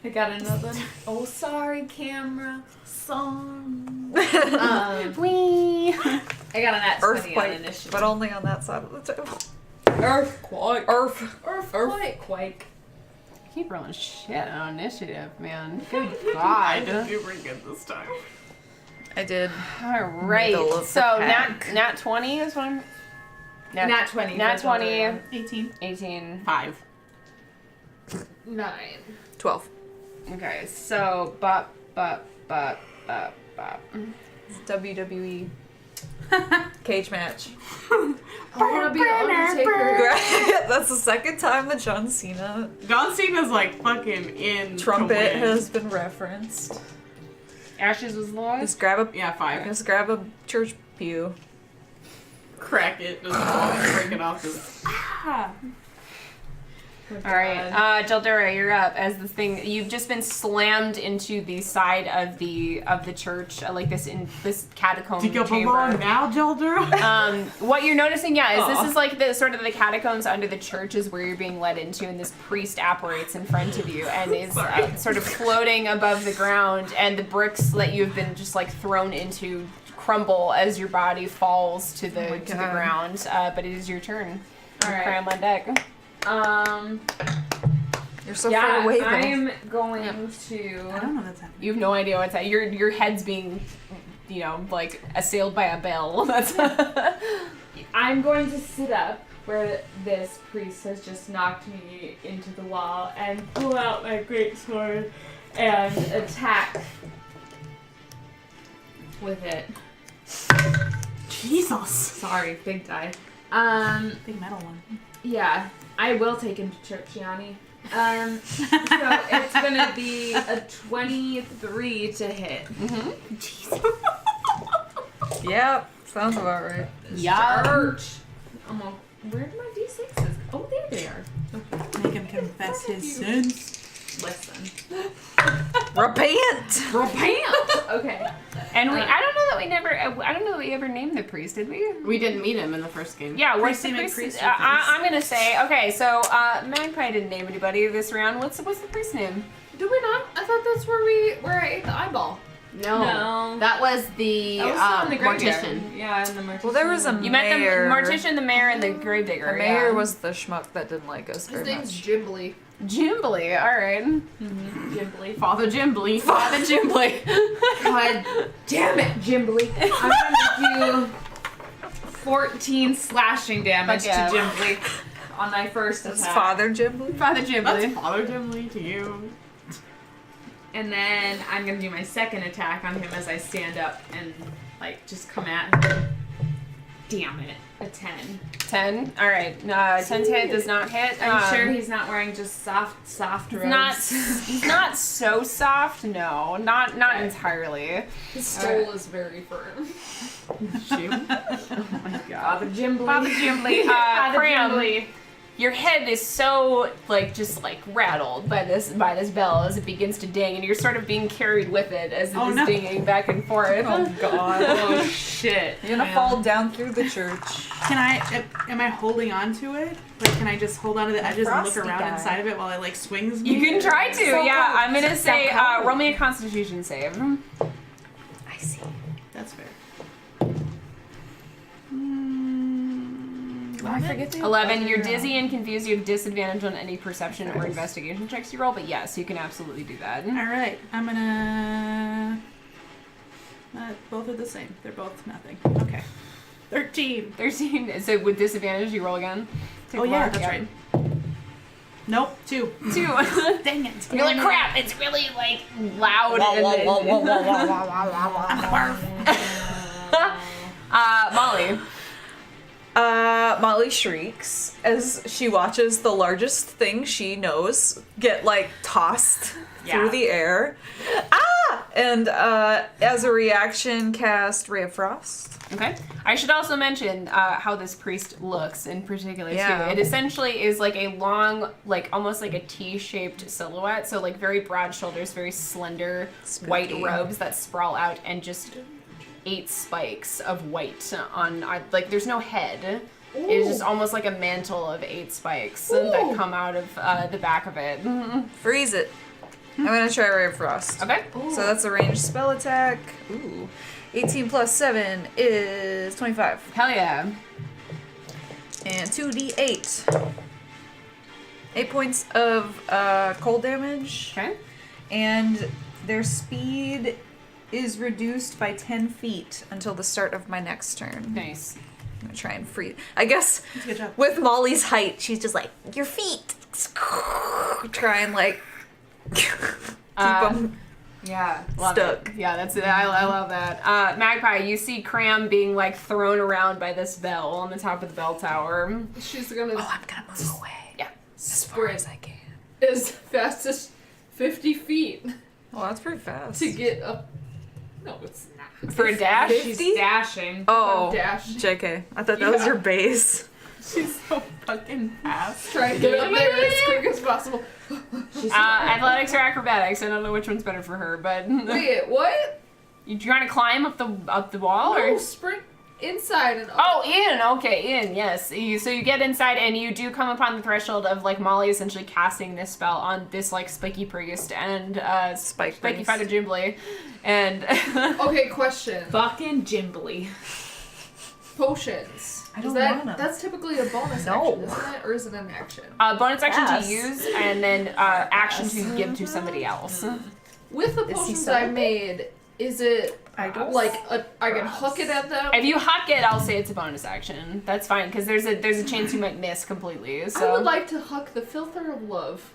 [SPEAKER 2] I got another. Oh, sorry, camera. Song.
[SPEAKER 1] Whee!
[SPEAKER 2] I got an at 20 on
[SPEAKER 3] Earthquake,
[SPEAKER 2] initiative.
[SPEAKER 3] but only on that side of the table.
[SPEAKER 2] Earthquake.
[SPEAKER 3] Earthquake.
[SPEAKER 2] Quake.
[SPEAKER 1] Keep rolling shit on initiative, man. Good
[SPEAKER 7] I
[SPEAKER 1] God.
[SPEAKER 7] didn't do very good this time.
[SPEAKER 3] I did.
[SPEAKER 1] All right.
[SPEAKER 3] Middle of the
[SPEAKER 1] So
[SPEAKER 3] pack.
[SPEAKER 1] nat 20 is what I'm.
[SPEAKER 2] Nat 20.
[SPEAKER 1] Nat 20.
[SPEAKER 6] 18.
[SPEAKER 1] 18.
[SPEAKER 7] 5.
[SPEAKER 5] 9.
[SPEAKER 3] 12.
[SPEAKER 1] Okay. So bop.
[SPEAKER 3] WWE cage match.
[SPEAKER 5] I want to be Undertaker.
[SPEAKER 3] That's the second time that John Cena
[SPEAKER 7] John Cena's like fucking in. to
[SPEAKER 3] trumpet
[SPEAKER 7] win.
[SPEAKER 3] has been referenced.
[SPEAKER 1] Ashes was the lowest.
[SPEAKER 3] Just grab a
[SPEAKER 7] Yeah, 5.
[SPEAKER 3] just grab a church pew.
[SPEAKER 7] Crack it. Just break it off. Just,
[SPEAKER 1] All right, Jaaldura, you're up. As the thing, you've just been slammed into the side of the church, like this catacomb
[SPEAKER 7] do you
[SPEAKER 1] chamber.
[SPEAKER 7] belong now, Jaaldura?
[SPEAKER 1] What you're noticing, is this is like the sort of the catacombs under the church is where you're being led into, and this priest apparates in front of you and is sort of floating above the ground, and the bricks that you've been just like thrown into crumble as your body falls to the ground. But it is your turn.
[SPEAKER 2] All right.
[SPEAKER 1] Kram on deck.
[SPEAKER 3] You're so far away, though.
[SPEAKER 2] I'm going
[SPEAKER 6] I
[SPEAKER 2] to.
[SPEAKER 6] don't know that's happening.
[SPEAKER 1] You have no idea what's that. Your head's being, like assailed by a bell. That's.
[SPEAKER 2] I'm going to sit up where this priest has just knocked me into the wall and pull out my greatsword and attack with it.
[SPEAKER 7] Jesus.
[SPEAKER 2] Sorry, big die.
[SPEAKER 6] Big metal one.
[SPEAKER 2] Yeah, I will take him to church, Yanni. So it's gonna be a 23 to hit.
[SPEAKER 3] Yep, sounds about right.
[SPEAKER 2] Church. Where do my d6s? Oh, there they are.
[SPEAKER 6] Make him confess his sins.
[SPEAKER 2] Listen.
[SPEAKER 3] Repent!
[SPEAKER 2] Repent. Okay.
[SPEAKER 1] And I don't know that we ever named the priest, did we?
[SPEAKER 7] We didn't meet him in the first game.
[SPEAKER 1] Yeah, what's the
[SPEAKER 6] Priest
[SPEAKER 1] priest?
[SPEAKER 6] name and priest
[SPEAKER 1] I'm gonna say okay. So Magpie didn't name anybody this round. What's the priest name?
[SPEAKER 5] Did we not? I thought that's where I ate the eyeball.
[SPEAKER 7] No. That was the
[SPEAKER 2] That was in the graveyard.
[SPEAKER 7] mortician.
[SPEAKER 2] Yeah, in the mortician.
[SPEAKER 3] Well, there was a
[SPEAKER 1] You met the
[SPEAKER 3] mayor.
[SPEAKER 1] mortician, the mayor, and the gravedigger.
[SPEAKER 3] The mayor was the schmuck that didn't like us
[SPEAKER 5] His
[SPEAKER 3] very
[SPEAKER 5] name's
[SPEAKER 3] much.
[SPEAKER 5] Jimbly.
[SPEAKER 1] Jimbly. All right.
[SPEAKER 2] Jimbly.
[SPEAKER 7] Father Jimbly.
[SPEAKER 1] Father Jimbly.
[SPEAKER 2] God damn it, Jimbly. I'm gonna do 14 slashing damage
[SPEAKER 1] Fuck yeah.
[SPEAKER 2] to Jimbly on my first
[SPEAKER 3] That's
[SPEAKER 2] attack.
[SPEAKER 3] Father Jim.
[SPEAKER 1] Father Jimbly.
[SPEAKER 7] That's Father Jimbly to you.
[SPEAKER 2] And then I'm gonna do my second attack on him as I stand up and like just come at him. Damn it, a 10.
[SPEAKER 1] 10. All right. 10 to hit does not hit.
[SPEAKER 2] Are you sure he's not wearing just soft robes?
[SPEAKER 1] He's not so soft. No, not entirely.
[SPEAKER 5] His stole is very firm.
[SPEAKER 2] Oh my god. Father Jimbly.
[SPEAKER 1] Father Jimbly. Kram, your head is so just rattled by this bell as it begins to ding, and you're sort of being carried with it as it is dinging back and forth.
[SPEAKER 3] Oh god.
[SPEAKER 2] Oh shit.
[SPEAKER 3] You're gonna fall down through the church.
[SPEAKER 6] Am I holding on to it? Like, can I just hold on to the edges and look
[SPEAKER 3] frosty
[SPEAKER 6] around
[SPEAKER 3] guy.
[SPEAKER 6] inside of it while it swings me?
[SPEAKER 1] You can try to.
[SPEAKER 3] So
[SPEAKER 1] yeah,
[SPEAKER 3] cold.
[SPEAKER 1] I'm gonna
[SPEAKER 3] So
[SPEAKER 1] say
[SPEAKER 3] cold.
[SPEAKER 1] roll me a Constitution save.
[SPEAKER 3] I see.
[SPEAKER 6] That's fair.
[SPEAKER 3] I forget the
[SPEAKER 1] 11. You're dizzy and confused. You have disadvantage on any perception or investigation checks you roll, but yes, you can absolutely do that.
[SPEAKER 6] All right, I'm gonna. Both are the same. They're both nothing. Okay. 13.
[SPEAKER 1] 13. So with disadvantage, you roll again. Take
[SPEAKER 6] Oh
[SPEAKER 1] a
[SPEAKER 6] yeah,
[SPEAKER 1] mark,
[SPEAKER 6] that's right. Nope, 2.
[SPEAKER 1] 2.
[SPEAKER 6] Dang it.
[SPEAKER 1] You're like, crap, it's really loud. Molly.
[SPEAKER 3] Molly shrieks as she watches the largest thing she knows get tossed through the air. Ah! And as a reaction, cast Ray of Frost.
[SPEAKER 1] Okay. I should also mention how this priest looks in particular
[SPEAKER 3] Yeah.
[SPEAKER 1] too. It essentially is a long, almost like a T-shaped silhouette. So very broad shoulders, very slender white
[SPEAKER 3] Spooky.
[SPEAKER 1] robes that sprawl out, and just 8 spikes of white on. There's no head. It's just almost like a mantle of 8 spikes that come out of the back of it.
[SPEAKER 3] Freeze it. I'm gonna try Ray of Frost.
[SPEAKER 1] Okay.
[SPEAKER 3] So that's a ranged spell attack. Ooh. 18 plus 7 is 25.
[SPEAKER 1] Hell yeah.
[SPEAKER 3] And 2d8. 8 points of cold damage.
[SPEAKER 1] Okay.
[SPEAKER 3] And their speed is reduced by 10 feet until the start of my next turn.
[SPEAKER 1] Nice.
[SPEAKER 3] I'm gonna try and free. I guess
[SPEAKER 6] Good job.
[SPEAKER 3] with Molly's height, she's just your feet. Try and keep them
[SPEAKER 1] Yeah, love
[SPEAKER 3] stuck.
[SPEAKER 1] it. Yeah, that's it. I love that. Magpie, you see Kram being thrown around by this bell on the top of the bell tower.
[SPEAKER 5] She's gonna
[SPEAKER 3] Oh, I'm gonna move away.
[SPEAKER 1] Yeah.
[SPEAKER 3] As far as I can.
[SPEAKER 5] as fast as 50 feet
[SPEAKER 3] Well, that's pretty fast.
[SPEAKER 5] to get up. No, it's not.
[SPEAKER 1] For a dash?
[SPEAKER 5] 50?
[SPEAKER 2] She's dashing.
[SPEAKER 3] Oh,
[SPEAKER 5] Dash.
[SPEAKER 3] JK. I thought that was your base.
[SPEAKER 7] She's so fucking fast.
[SPEAKER 5] Try and get up there as quick as possible.
[SPEAKER 1] Athletics or acrobatics? I don't know which one's better for her, but
[SPEAKER 5] Wait, what?
[SPEAKER 1] you trying to climb up the wall
[SPEAKER 5] No,
[SPEAKER 1] or?
[SPEAKER 5] sprint inside and up.
[SPEAKER 1] Oh, in. Okay, in. Yes. So you get inside, and you do come upon the threshold of Molly essentially casting this spell on this spiky priest and
[SPEAKER 3] Spike
[SPEAKER 1] spiky
[SPEAKER 3] priest.
[SPEAKER 1] fighter Jimbly, and
[SPEAKER 5] Okay, question.
[SPEAKER 2] Fucking Jimbly.
[SPEAKER 5] Potions.
[SPEAKER 3] I
[SPEAKER 5] Is
[SPEAKER 3] don't
[SPEAKER 5] that
[SPEAKER 3] wanna.
[SPEAKER 5] That's typically a bonus
[SPEAKER 3] No.
[SPEAKER 5] action, isn't it? Or is it an action?
[SPEAKER 1] bonus action
[SPEAKER 3] Yes.
[SPEAKER 1] to use, and then action to give to somebody else.
[SPEAKER 5] With the
[SPEAKER 3] he
[SPEAKER 5] potions
[SPEAKER 3] so
[SPEAKER 5] I
[SPEAKER 3] big?
[SPEAKER 5] made, is it I can huck it at them?
[SPEAKER 1] If you huck it, I'll say it's a bonus action. That's fine, because there's a chance you might miss completely. So.
[SPEAKER 5] I would like to huck the filter of love.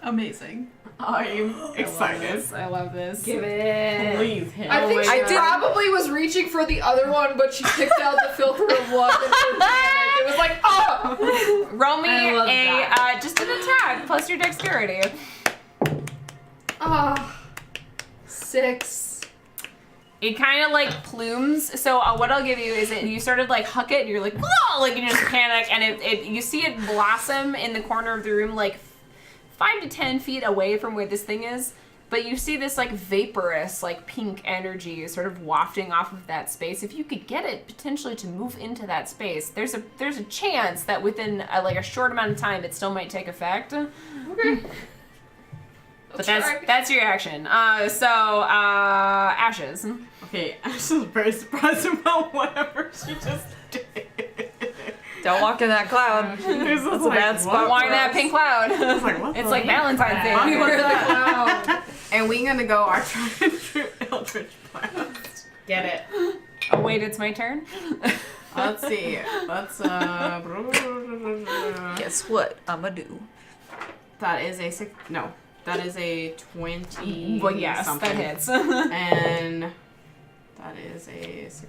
[SPEAKER 6] Amazing.
[SPEAKER 7] I'm excited.
[SPEAKER 1] I love this.
[SPEAKER 2] Give it.
[SPEAKER 7] Please hit.
[SPEAKER 5] I think
[SPEAKER 1] my
[SPEAKER 5] she
[SPEAKER 1] God.
[SPEAKER 5] probably was reaching for the other one, but she picked out the filter of love and her panic. It was like, oh!
[SPEAKER 1] Roll me
[SPEAKER 2] I love that.
[SPEAKER 1] just an attack plus your dexterity.
[SPEAKER 5] Ah, 6.
[SPEAKER 1] It kind of plumes. So what I'll give you is that you sort of huck it, and you're whoa, you just panic, and it you see it blossom in the corner of the room 5 to 10 feet away from where this thing is. But you see this vaporous pink energy sort of wafting off of that space. If you could get it potentially to move into that space, there's a chance that within a short amount of time it still might take effect.
[SPEAKER 5] Okay.
[SPEAKER 1] But that's your action. Ashes.
[SPEAKER 7] Okay, I'm just very surprised about whatever she just did.
[SPEAKER 3] Don't walk in that cloud.
[SPEAKER 7] That's
[SPEAKER 3] a bad spot.
[SPEAKER 1] Why that pink cloud?
[SPEAKER 7] I was like, what
[SPEAKER 1] It's
[SPEAKER 7] the
[SPEAKER 1] like
[SPEAKER 7] heck?
[SPEAKER 1] Valentine's Day.
[SPEAKER 7] Why was
[SPEAKER 5] Wow.
[SPEAKER 7] And we gonna go our tried true Eldritch Blast.
[SPEAKER 2] Get it.
[SPEAKER 1] Oh wait, it's my turn.
[SPEAKER 7] Let's see. Let's
[SPEAKER 3] Guess what I'ma do?
[SPEAKER 7] That is a 6. No, that is a 20.
[SPEAKER 1] Well, yes,
[SPEAKER 7] something.
[SPEAKER 1] that hits.
[SPEAKER 7] And that is a 6.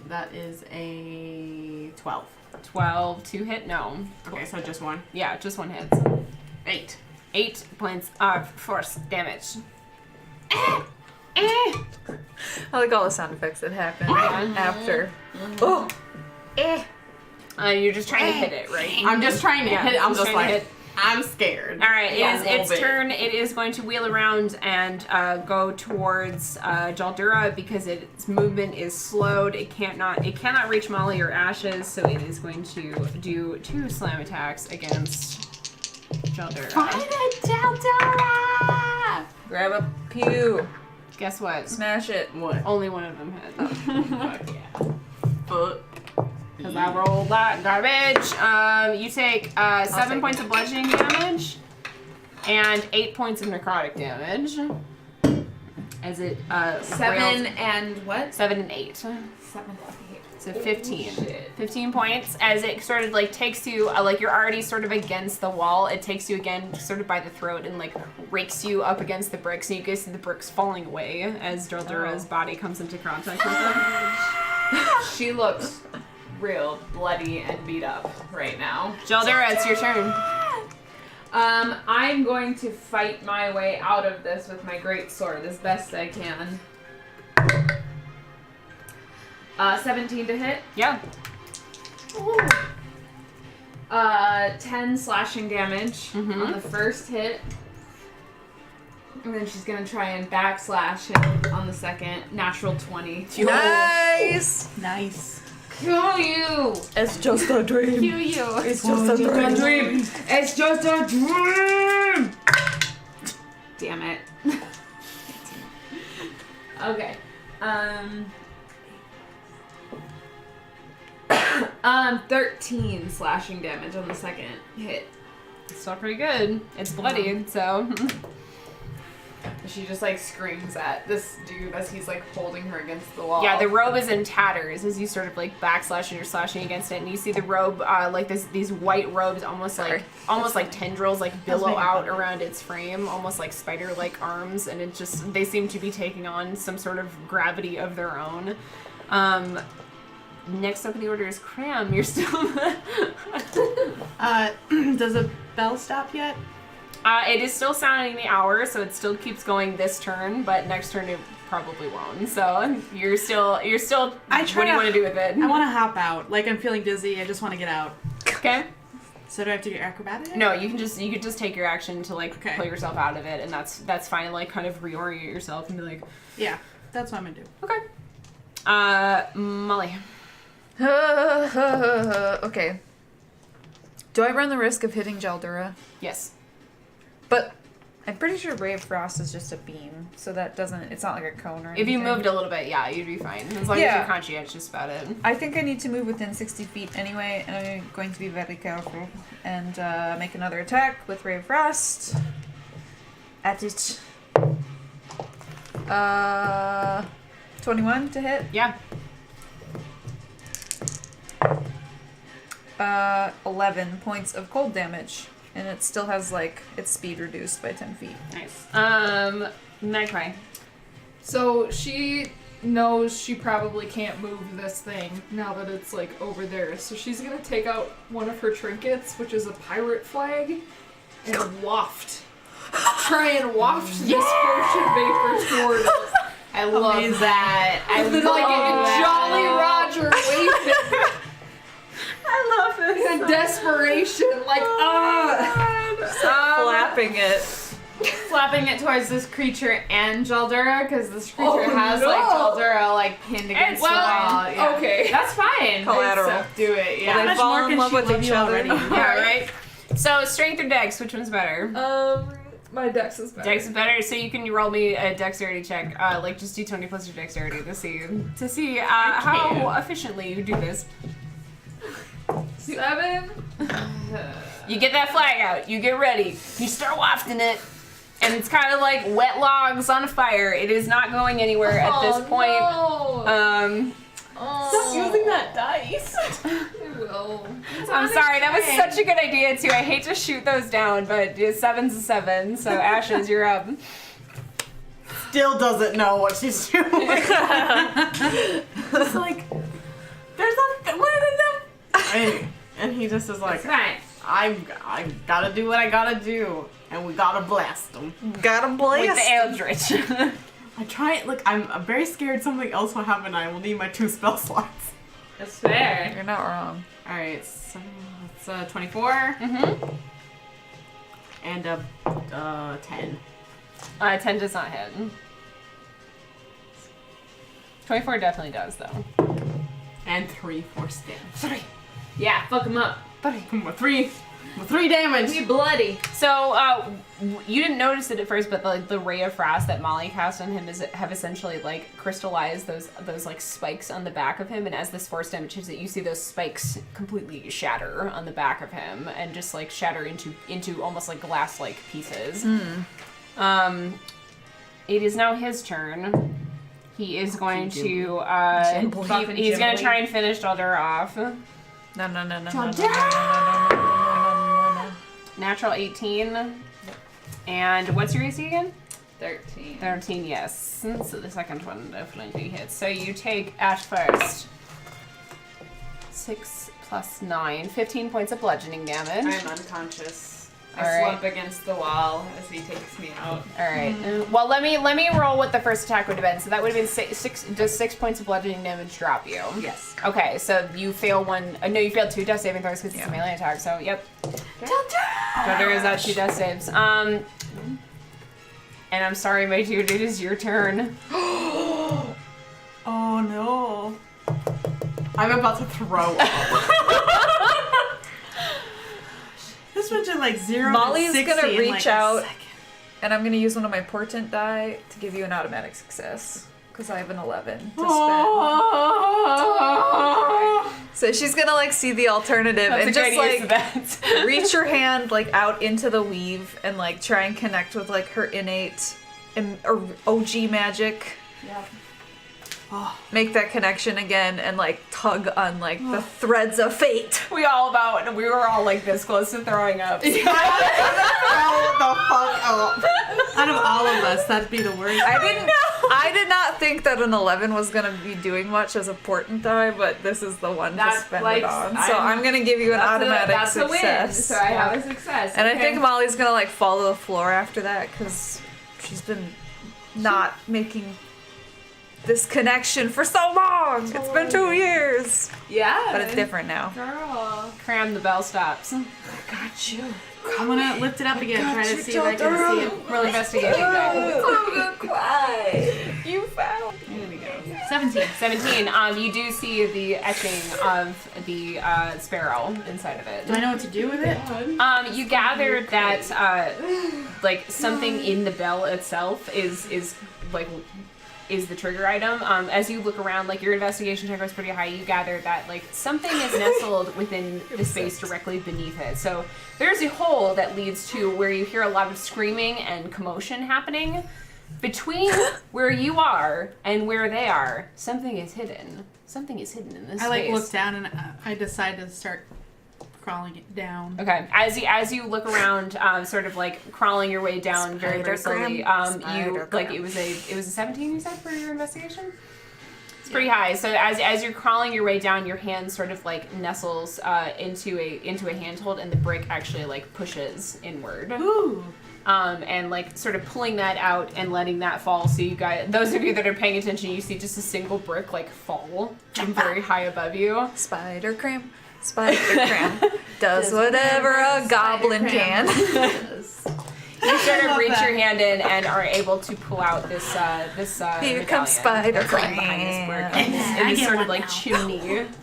[SPEAKER 7] That is a 12.
[SPEAKER 1] 12 to hit? No.
[SPEAKER 7] Okay, so just one.
[SPEAKER 1] Yeah, just one hits.
[SPEAKER 7] 8.
[SPEAKER 1] 8 points of force damage.
[SPEAKER 3] I like all the sound effects that happen after. Oh,
[SPEAKER 1] You're just trying to hit it, right?
[SPEAKER 7] I'm just trying to
[SPEAKER 1] Yeah,
[SPEAKER 7] hit it. I'm
[SPEAKER 1] just
[SPEAKER 7] just
[SPEAKER 1] trying to
[SPEAKER 7] like,
[SPEAKER 1] hit.
[SPEAKER 7] I'm scared.
[SPEAKER 1] All right,
[SPEAKER 7] Yeah,
[SPEAKER 1] it is
[SPEAKER 7] a little
[SPEAKER 1] its
[SPEAKER 7] bit.
[SPEAKER 1] turn. It is going to wheel around and go towards Jaaldura because its movement is slowed. It cannot reach Molly or Ashes, so it is going to do 2 slam attacks against Jaaldura.
[SPEAKER 4] Find it, Jaaldura!
[SPEAKER 3] grab a pew,
[SPEAKER 1] Guess what?
[SPEAKER 3] smash it.
[SPEAKER 7] What?
[SPEAKER 1] Only one of them hit.
[SPEAKER 7] Fuck yeah. Fuck.
[SPEAKER 1] Because I rolled that garbage. You take 7
[SPEAKER 3] take
[SPEAKER 1] points of bludgeoning damage and 8 points of necrotic damage. As it
[SPEAKER 2] 7 and what?
[SPEAKER 1] 7 and 8.
[SPEAKER 2] 7 and 8.
[SPEAKER 1] So 15.
[SPEAKER 2] shit.
[SPEAKER 1] 15 points as it sort of like takes you, like you're already sort of against the wall. It takes you again sort of by the throat and like rakes you up against the bricks. And you guys see the bricks falling away as Jaaldura's body comes into contact with them.
[SPEAKER 2] She looks real bloody and beat up right now.
[SPEAKER 1] Jaaldura, it's your turn.
[SPEAKER 2] I'm going to fight my way out of this with my great sword as best I can. 17 to hit.
[SPEAKER 1] Yeah.
[SPEAKER 2] 10 slashing damage on the first hit. And then she's gonna try and backslash him on the second. Natural 20.
[SPEAKER 3] Nice.
[SPEAKER 6] Nice.
[SPEAKER 2] Kill you!
[SPEAKER 3] It's just a dream.
[SPEAKER 2] Kill you!
[SPEAKER 3] It's just a dream.
[SPEAKER 2] It's just a dream! Damn it. Okay. 13 slashing damage on the second hit.
[SPEAKER 1] Still pretty good. It's bloodied, so.
[SPEAKER 2] She just like screams at this dude as he's like holding her against the wall.
[SPEAKER 1] Yeah, the robe is in tatters as you sort of like backslash and you're slashing against it, and you see the robe, like these white robes, almost like tendrils, like billow out around its frame, almost like spider-like arms, and it just they seem to be taking on some sort of gravity of their own. Next up in the order is Kram. You're still.
[SPEAKER 6] Does a bell stop yet?
[SPEAKER 1] It is still sounding the hour, so it still keeps going this turn, but next turn it probably won't. So you're still. What do you want to do with it?
[SPEAKER 6] I want to hop out. Like, I'm feeling dizzy. I just want to get out.
[SPEAKER 1] Okay.
[SPEAKER 6] So do I have to do acrobatics?
[SPEAKER 1] No, you could just take your action to like
[SPEAKER 6] Okay.
[SPEAKER 1] pull yourself out of it, and that's fine. Like kind of reorient yourself and be like,
[SPEAKER 6] Yeah, that's what I'm gonna do.
[SPEAKER 1] okay. Molly.
[SPEAKER 3] Okay. Do I run the risk of hitting Jaaldura?
[SPEAKER 1] Yes.
[SPEAKER 3] But I'm pretty sure Ray of Frost is just a beam, so that doesn't. It's not like a cone or anything.
[SPEAKER 1] If you moved a little bit, yeah, you'd be fine as long as
[SPEAKER 3] Yeah.
[SPEAKER 1] you're conscientious about it.
[SPEAKER 3] I think I need to move within 60 feet anyway, and I'm going to be very careful and make another attack with Ray of Frost. At it. 21 to hit.
[SPEAKER 1] Yeah.
[SPEAKER 3] 11 points of cold damage, and it still has like its speed reduced by 10 feet.
[SPEAKER 1] Nice. Magpie.
[SPEAKER 5] So she knows she probably can't move this thing now that it's like over there. So she's gonna take out one of her trinkets, which is a pirate flag, and waft. Try and waft this potion vapor toward it.
[SPEAKER 2] I love that. I love
[SPEAKER 5] Like
[SPEAKER 2] that.
[SPEAKER 5] Jolly Roger waving
[SPEAKER 1] I love this.
[SPEAKER 5] in desperation. Like,
[SPEAKER 3] Flapping it.
[SPEAKER 2] Flapping it towards this creature and Jaaldura, because this creature
[SPEAKER 5] Oh,
[SPEAKER 2] has
[SPEAKER 5] no.
[SPEAKER 2] like Jaaldura like pinned against the wall. Yeah.
[SPEAKER 5] okay.
[SPEAKER 2] That's fine.
[SPEAKER 3] Collateral.
[SPEAKER 2] So do it. Yeah.
[SPEAKER 3] They
[SPEAKER 6] much
[SPEAKER 3] fall
[SPEAKER 6] more
[SPEAKER 3] in
[SPEAKER 6] can
[SPEAKER 3] love
[SPEAKER 6] she
[SPEAKER 3] with
[SPEAKER 6] love
[SPEAKER 3] each
[SPEAKER 6] you
[SPEAKER 3] other.
[SPEAKER 6] already?
[SPEAKER 1] Yeah, right? So strength or dex, which one's better?
[SPEAKER 5] My dex is better.
[SPEAKER 1] Dex is better, so you can roll me a dexterity check. Like just do 20 plus your dexterity to see how efficiently you do this.
[SPEAKER 5] 7.
[SPEAKER 1] You get that flag out. You get ready. You start wafting it, and it's kind of like wet logs on a fire. It is not going anywhere at this point.
[SPEAKER 5] No.
[SPEAKER 7] Stop using that dice.
[SPEAKER 5] I will.
[SPEAKER 1] I'm sorry, that was such a good idea too. I hate to shoot those down, but 7's a 7, so Ashes, you're up.
[SPEAKER 7] Still doesn't know what she's doing. Just like, there's a what is it? And he just is like,
[SPEAKER 2] It's fine.
[SPEAKER 7] I gotta do what I gotta do, and we gotta blast them.
[SPEAKER 3] Gotta
[SPEAKER 1] With
[SPEAKER 3] blast.
[SPEAKER 1] the Eldritch.
[SPEAKER 7] I try. Look, I'm very scared something else will happen. I will need my 2 spell slots.
[SPEAKER 2] That's fair.
[SPEAKER 3] You're not wrong.
[SPEAKER 7] All right, so it's 24 and 10.
[SPEAKER 1] 10 does not hit. 24 definitely does, though.
[SPEAKER 7] And 3 force damage.
[SPEAKER 2] Yeah, fuck him up.
[SPEAKER 7] 3 damage.
[SPEAKER 2] Be bloody.
[SPEAKER 1] So, you didn't notice it at first, but the ray of frost that Molly cast on him have essentially like crystallized those like spikes on the back of him, and as this force damage hits it, you see those spikes completely shatter on the back of him and just like shatter into almost like glass like pieces. It is now his turn. He is going to he's going to try and finish Jaaldura off.
[SPEAKER 3] No.
[SPEAKER 1] Natural 18. And what's your AC again?
[SPEAKER 2] 13.
[SPEAKER 1] 13, yes. So the second one definitely hits. So you take Ash first. 6 plus 9. 15 points of bludgeoning damage.
[SPEAKER 2] I'm unconscious. I
[SPEAKER 1] All right.
[SPEAKER 2] slump against the wall as he takes me out.
[SPEAKER 1] Alright. Well, let me roll what the first attack would have been. So that would have been 6. Does 6 points of bludgeoning damage drop you?
[SPEAKER 2] Yes.
[SPEAKER 1] Okay, so you fail one. No, you failed 2 death saving throws because it's a melee attack. So, yep. Jaaldura is at 2 death saves. And I'm sorry, my dude, it is your turn.
[SPEAKER 7] Oh no. I'm about to throw up. This went to like 0
[SPEAKER 3] Molly's
[SPEAKER 7] to 60
[SPEAKER 3] gonna
[SPEAKER 7] in,
[SPEAKER 3] reach
[SPEAKER 7] like, a
[SPEAKER 3] out,
[SPEAKER 7] second.
[SPEAKER 3] and I'm gonna use one of my portent die to give you an automatic success. Because I have an 11 to spend. So she's gonna like see the alternative
[SPEAKER 1] That's
[SPEAKER 3] and
[SPEAKER 1] a
[SPEAKER 3] just
[SPEAKER 1] good use of
[SPEAKER 3] like
[SPEAKER 1] that.
[SPEAKER 3] reach her hand like out into the weave and like try and connect with like her innate or OG magic.
[SPEAKER 2] Yeah.
[SPEAKER 3] Make that connection again and like tug on like the threads of fate.
[SPEAKER 1] We were all like this close to throwing up.
[SPEAKER 7] Throw the fuck up.
[SPEAKER 6] Out of all of us, that'd be the worst.
[SPEAKER 3] I did not think that an 11 was gonna be doing much as a portent die, but this is the one to
[SPEAKER 2] That's
[SPEAKER 3] spend
[SPEAKER 2] like-
[SPEAKER 3] it on. So I'm gonna give you an automatic
[SPEAKER 2] that's a
[SPEAKER 3] success.
[SPEAKER 2] win. So I have a success.
[SPEAKER 3] And I
[SPEAKER 2] Okay.
[SPEAKER 3] think Molly's gonna like fall to the floor after that because she's been not making this connection for so long. It's been 2 years,
[SPEAKER 2] Yeah.
[SPEAKER 3] but it's different now.
[SPEAKER 2] Girl.
[SPEAKER 1] Cram, the bell stops.
[SPEAKER 3] Got you.
[SPEAKER 6] I'm gonna lift it up again, try to see if I can see it.
[SPEAKER 1] Roll investigation check.
[SPEAKER 3] I'm gonna cry. You found.
[SPEAKER 1] Here we go.
[SPEAKER 6] 17.
[SPEAKER 1] 17. You do see the etching of the sparrow inside of it.
[SPEAKER 6] Do I know what to do with it?
[SPEAKER 1] You gather that like something in the bell itself is the trigger item. As you look around, like your investigation check was pretty high, you gather that like something is nestled within the space directly beneath it. So there's a hole that leads to where you hear a lot of screaming and commotion happening. Between where you are and where they are, something is hidden. Something is hidden in this
[SPEAKER 6] I like
[SPEAKER 1] space.
[SPEAKER 6] look down and I decide to start crawling it down.
[SPEAKER 1] Okay, as you look around, sort of like crawling your way down very very slowly, you like it was a 17 you said for your investigation. It's pretty high. So as you're crawling your way down, your hand sort of like nestles into a handhold, and the brick actually like pushes inward.
[SPEAKER 6] Ooh.
[SPEAKER 1] And like sort of pulling that out and letting that fall. So you guys, those of you that are paying attention, you see just a single brick like fall from very high above you.
[SPEAKER 3] Spider Cram does whatever a goblin can.
[SPEAKER 1] You sort of reach your hand in and are able to pull out this
[SPEAKER 3] Here comes
[SPEAKER 1] medallion
[SPEAKER 3] Spider
[SPEAKER 1] that's right behind this brick.
[SPEAKER 3] Cram.
[SPEAKER 1] In this sort of like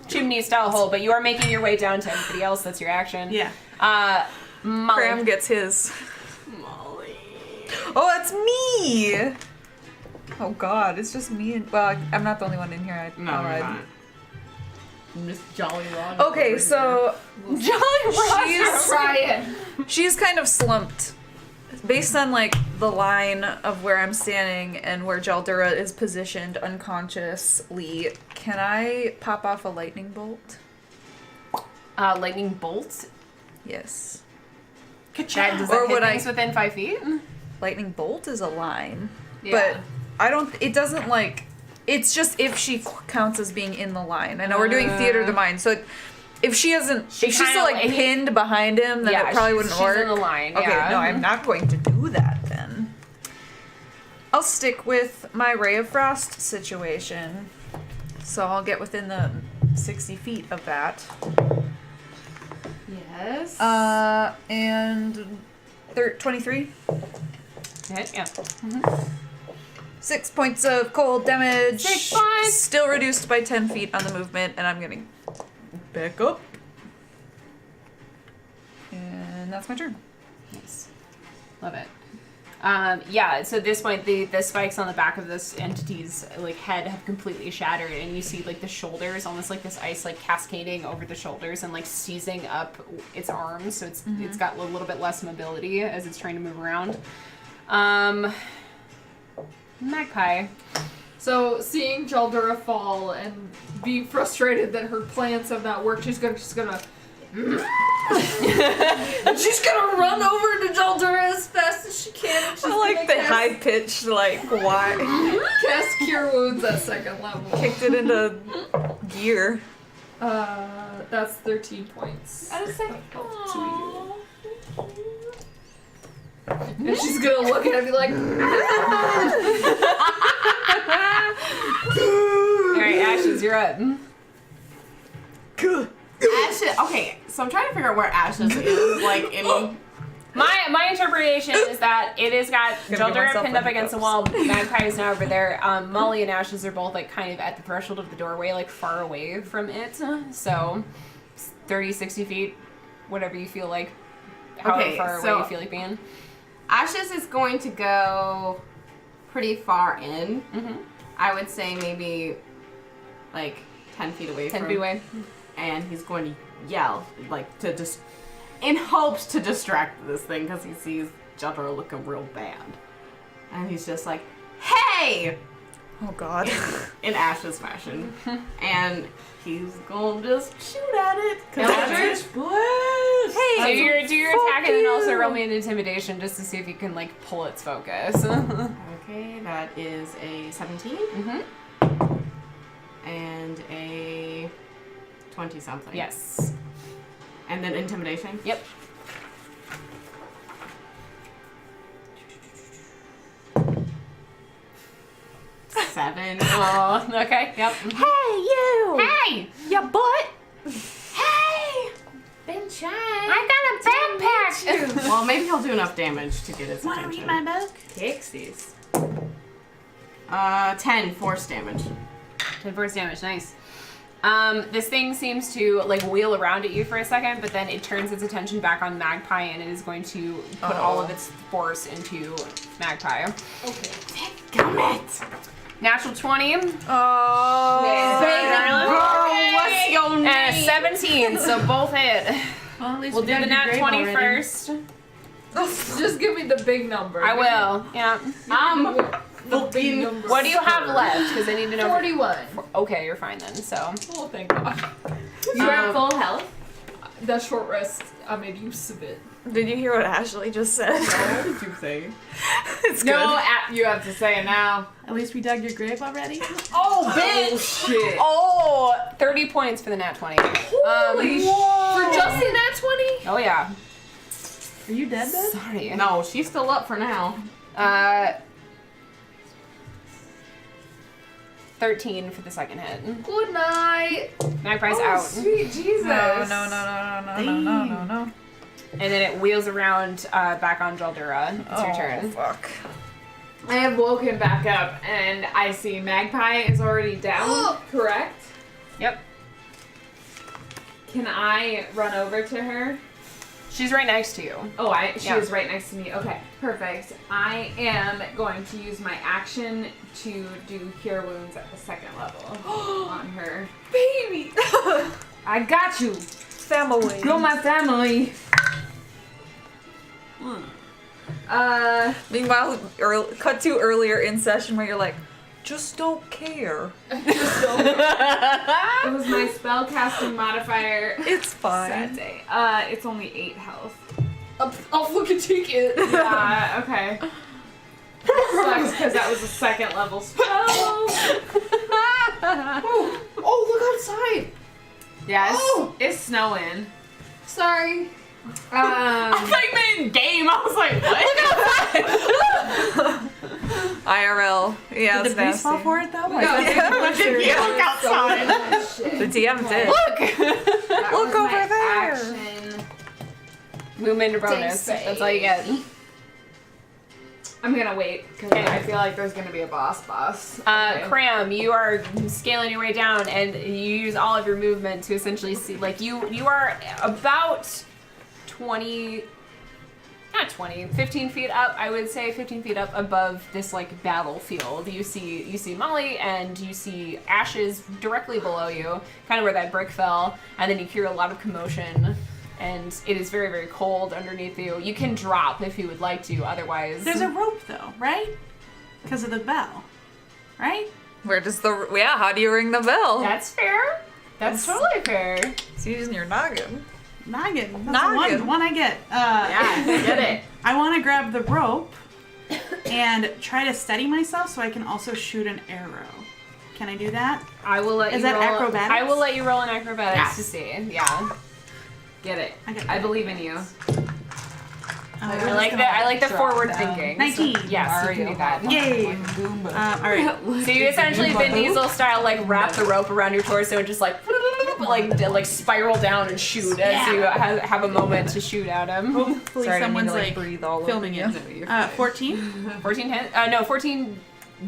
[SPEAKER 1] chimney style hole, but you are making your way down to everybody else. That's your action.
[SPEAKER 6] Yeah.
[SPEAKER 1] Molly.
[SPEAKER 3] Cram gets his.
[SPEAKER 7] Molly.
[SPEAKER 3] Oh, that's me! Oh god, it's just me and. Well, I'm not the only one in here.
[SPEAKER 7] No,
[SPEAKER 3] I
[SPEAKER 7] you're
[SPEAKER 3] lied.
[SPEAKER 7] not. Miss Jolly Rod.
[SPEAKER 3] Okay, so
[SPEAKER 1] Jolly
[SPEAKER 3] she's
[SPEAKER 2] Ryan.
[SPEAKER 3] she's kind of slumped based on like the line of where I'm standing and where Jaaldura is positioned unconsciously, can I pop off a lightning bolt?
[SPEAKER 1] Lightning bolt.
[SPEAKER 3] Yes.
[SPEAKER 1] That, does
[SPEAKER 3] Or
[SPEAKER 1] that hit
[SPEAKER 3] would I-
[SPEAKER 1] things within 5 feet?
[SPEAKER 3] Lightning bolt is a line.
[SPEAKER 1] Yeah.
[SPEAKER 3] But I don't, it doesn't like, it's just if she counts as being in the line. I know we're doing theater of the mind, so if she hasn't, if she's still like
[SPEAKER 1] kinda, like,
[SPEAKER 3] pinned behind him, then
[SPEAKER 1] yeah,
[SPEAKER 3] it probably
[SPEAKER 1] she's-
[SPEAKER 3] wouldn't
[SPEAKER 1] she's
[SPEAKER 3] work.
[SPEAKER 1] in the line,
[SPEAKER 3] Okay,
[SPEAKER 1] yeah.
[SPEAKER 3] no, I'm not going to do that then. I'll stick with my Ray of Frost situation. So I'll get within the 60 feet of that.
[SPEAKER 2] Yes.
[SPEAKER 3] And 23.
[SPEAKER 1] Hit, yeah.
[SPEAKER 3] 6 points of cold damage.
[SPEAKER 1] 6 points.
[SPEAKER 3] Still reduced by 10 feet on the movement, and I'm getting back up. And that's my turn.
[SPEAKER 1] Nice. Love it. Yeah, so at this point, the spikes on the back of this entity's like head have completely shattered, and you see like the shoulders, almost like this ice like cascading over the shoulders and like seizing up its arms, so it's got a little bit less mobility as it's trying to move around. Magpie.
[SPEAKER 5] So, seeing Jaaldura fall and being frustrated that her plans have not worked, she's gonna and she's gonna run over to Jaaldura as fast as she can. And she's
[SPEAKER 3] I like
[SPEAKER 5] gonna
[SPEAKER 3] the high pitched, like, why?
[SPEAKER 5] cast Cure Wounds at 2nd level.
[SPEAKER 3] Kicked it into gear.
[SPEAKER 5] That's 13 points.
[SPEAKER 2] I was like,
[SPEAKER 5] To you. And she's gonna look at it and be like,
[SPEAKER 1] Alright, Ashes, you're up.
[SPEAKER 4] Ashes. Okay, so I'm trying to figure out where Ashes is. Like in.
[SPEAKER 1] My interpretation is that it has got
[SPEAKER 3] Gonna give
[SPEAKER 1] Jaaldura
[SPEAKER 3] myself
[SPEAKER 1] pinned up
[SPEAKER 3] the
[SPEAKER 1] against the wall. Magpie is now over there. Molly and Ashes are both like kind of at the threshold of the doorway, like far away from it. So 30, 60 feet, whatever you feel like. However
[SPEAKER 4] Okay,
[SPEAKER 1] far
[SPEAKER 4] so-
[SPEAKER 1] away you feel like being.
[SPEAKER 4] Ashes is going to go pretty far in.
[SPEAKER 1] Mm-hmm.
[SPEAKER 4] I would say maybe like 10 feet away
[SPEAKER 1] 10
[SPEAKER 4] from
[SPEAKER 1] feet away.
[SPEAKER 4] And he's going to yell, like, to just, in hopes to distract this thing, because he sees Jaaldura looking real bad. And he's just like, hey!
[SPEAKER 3] Oh god.
[SPEAKER 4] In Ash's fashion. And he's going to just shoot at it.
[SPEAKER 1] Eldritch
[SPEAKER 4] Blast!
[SPEAKER 1] So do your attack and then also
[SPEAKER 3] you.
[SPEAKER 1] roll me an intimidation just to see if you can like pull its focus.
[SPEAKER 4] Okay, that is a 17.
[SPEAKER 1] Mm-hmm.
[SPEAKER 4] And a 20-something.
[SPEAKER 1] Yes.
[SPEAKER 4] And then intimidation?
[SPEAKER 1] Yep.
[SPEAKER 4] Seven.
[SPEAKER 1] Oh, okay. Yep.
[SPEAKER 3] Hey, you!
[SPEAKER 1] Hey!
[SPEAKER 3] Ya butt!
[SPEAKER 4] Hey!
[SPEAKER 2] been trying.
[SPEAKER 1] I got a backpack!
[SPEAKER 4] Well, maybe he'll do enough damage to get his
[SPEAKER 6] Want to
[SPEAKER 4] attention.
[SPEAKER 6] read my book?
[SPEAKER 2] Pixies.
[SPEAKER 4] 10 force damage.
[SPEAKER 1] 10 force damage, nice. This thing seems to like wheel around at you for a second, but then it turns its attention back on Magpie and it is going to put all of its force into Magpie.
[SPEAKER 5] okay.
[SPEAKER 4] Gummit!
[SPEAKER 1] Natural 20.
[SPEAKER 3] Oh.
[SPEAKER 4] What's your name?
[SPEAKER 1] And a 17, so both hit.
[SPEAKER 6] Well, at least
[SPEAKER 1] We'll
[SPEAKER 6] we
[SPEAKER 1] do
[SPEAKER 6] dug
[SPEAKER 1] the
[SPEAKER 6] your
[SPEAKER 1] nat
[SPEAKER 6] grave
[SPEAKER 1] 20
[SPEAKER 6] already.
[SPEAKER 1] first.
[SPEAKER 5] Just give me the big number.
[SPEAKER 1] I will. Yeah.
[SPEAKER 5] The big number.
[SPEAKER 1] What do you have left? Because I need to know.
[SPEAKER 5] 41.
[SPEAKER 1] Okay, you're fine then. So.
[SPEAKER 5] Oh, thank God.
[SPEAKER 2] You're at full health.
[SPEAKER 5] That short rest, I made use of it.
[SPEAKER 3] Did you hear what Ashley just said?
[SPEAKER 4] What did you say?
[SPEAKER 3] It's
[SPEAKER 2] No,
[SPEAKER 3] good.
[SPEAKER 2] you have to say it now.
[SPEAKER 6] At least we dug your grave already.
[SPEAKER 1] Oh, bitch!
[SPEAKER 2] Shit.
[SPEAKER 1] Oh, 30 points for the nat 20.
[SPEAKER 5] For just the nat 20?
[SPEAKER 1] Oh yeah.
[SPEAKER 6] Are you dead, then?
[SPEAKER 1] Sorry.
[SPEAKER 4] No, she's still up for now.
[SPEAKER 1] 13 for the second hit.
[SPEAKER 5] Good night.
[SPEAKER 1] Magpie's
[SPEAKER 2] Oh,
[SPEAKER 1] out.
[SPEAKER 2] sweet Jesus.
[SPEAKER 3] No.
[SPEAKER 1] And then it wheels around back on Jaaldura. It's your turn.
[SPEAKER 3] Fuck.
[SPEAKER 2] I have woken back up and I see Magpie is already down, correct?
[SPEAKER 1] Yep.
[SPEAKER 2] Can I run over to her?
[SPEAKER 1] She's right next to you.
[SPEAKER 2] Oh, she
[SPEAKER 1] Yeah.
[SPEAKER 2] is right next to me. Okay, perfect. I am going to use my action to do Cure Wounds at the second level on her.
[SPEAKER 5] Baby.
[SPEAKER 2] I got you.
[SPEAKER 3] Family.
[SPEAKER 2] You're my family.
[SPEAKER 3] Meanwhile, cut to earlier in session where you're like, just don't care.
[SPEAKER 2] It was my spellcasting modifier.
[SPEAKER 3] It's fine.
[SPEAKER 2] Sad day. It's only 8 health.
[SPEAKER 5] I'll fucking take it.
[SPEAKER 2] Yeah, okay. Sucks because that was a 2nd level spell.
[SPEAKER 5] Oh, look outside.
[SPEAKER 2] Yeah,
[SPEAKER 5] Oh!
[SPEAKER 2] it's snowing.
[SPEAKER 5] Sorry.
[SPEAKER 7] I thought you meant game. I was like, what?
[SPEAKER 3] IRL. Yeah,
[SPEAKER 6] Did
[SPEAKER 3] it's
[SPEAKER 6] the priest fall
[SPEAKER 3] nasty.
[SPEAKER 6] for it though?
[SPEAKER 2] No,
[SPEAKER 6] Like,
[SPEAKER 7] You look outside.
[SPEAKER 3] The DM did.
[SPEAKER 7] Look.
[SPEAKER 2] That
[SPEAKER 3] Look
[SPEAKER 2] was
[SPEAKER 3] over
[SPEAKER 2] my
[SPEAKER 3] there.
[SPEAKER 2] Action.
[SPEAKER 1] Movement bonus.
[SPEAKER 5] Save.
[SPEAKER 1] That's all you get.
[SPEAKER 2] I'm gonna wait because I feel like there's gonna be a boss. Okay.
[SPEAKER 1] Kram, you are scaling your way down, and you use all of your movement to essentially see. Like you are about 15 feet up. I would say 15 feet up above this like battlefield. You see Molly, and you see ashes directly below you, kind of where that brick fell, and then you hear a lot of commotion. And it is very, very cold underneath you. You can drop if you would like to, otherwise...
[SPEAKER 6] there's a rope though, right? Because of the bell, right?
[SPEAKER 3] Where does how do you ring the bell?
[SPEAKER 1] That's fair. That's totally fair.
[SPEAKER 3] It's using your noggin.
[SPEAKER 6] Noggin. That's the one I get.
[SPEAKER 1] Yeah, get it.
[SPEAKER 6] I want to grab the rope and try to steady myself so I can also shoot an arrow. Can I do that?
[SPEAKER 1] I will let
[SPEAKER 6] Is
[SPEAKER 1] you
[SPEAKER 6] that
[SPEAKER 1] roll...
[SPEAKER 6] acrobatics?
[SPEAKER 1] I will let you roll an acrobatics
[SPEAKER 6] Yes.
[SPEAKER 1] to see. Yeah.
[SPEAKER 2] Get it.
[SPEAKER 6] I
[SPEAKER 2] believe in you.
[SPEAKER 1] I like that. I like the forward thinking.
[SPEAKER 6] 19.
[SPEAKER 1] Yes, you can do that.
[SPEAKER 6] Yay! All right.
[SPEAKER 1] So you essentially Vin Diesel style like wrap the rope around your torso and just like spiral down and shoot as you have a moment to shoot at him.
[SPEAKER 6] Hopefully
[SPEAKER 3] Sorry, I didn't mean
[SPEAKER 6] someone's
[SPEAKER 3] to,
[SPEAKER 6] like
[SPEAKER 3] breathe all
[SPEAKER 6] filming
[SPEAKER 3] over
[SPEAKER 6] it. 14.
[SPEAKER 1] 14 hit? No, 14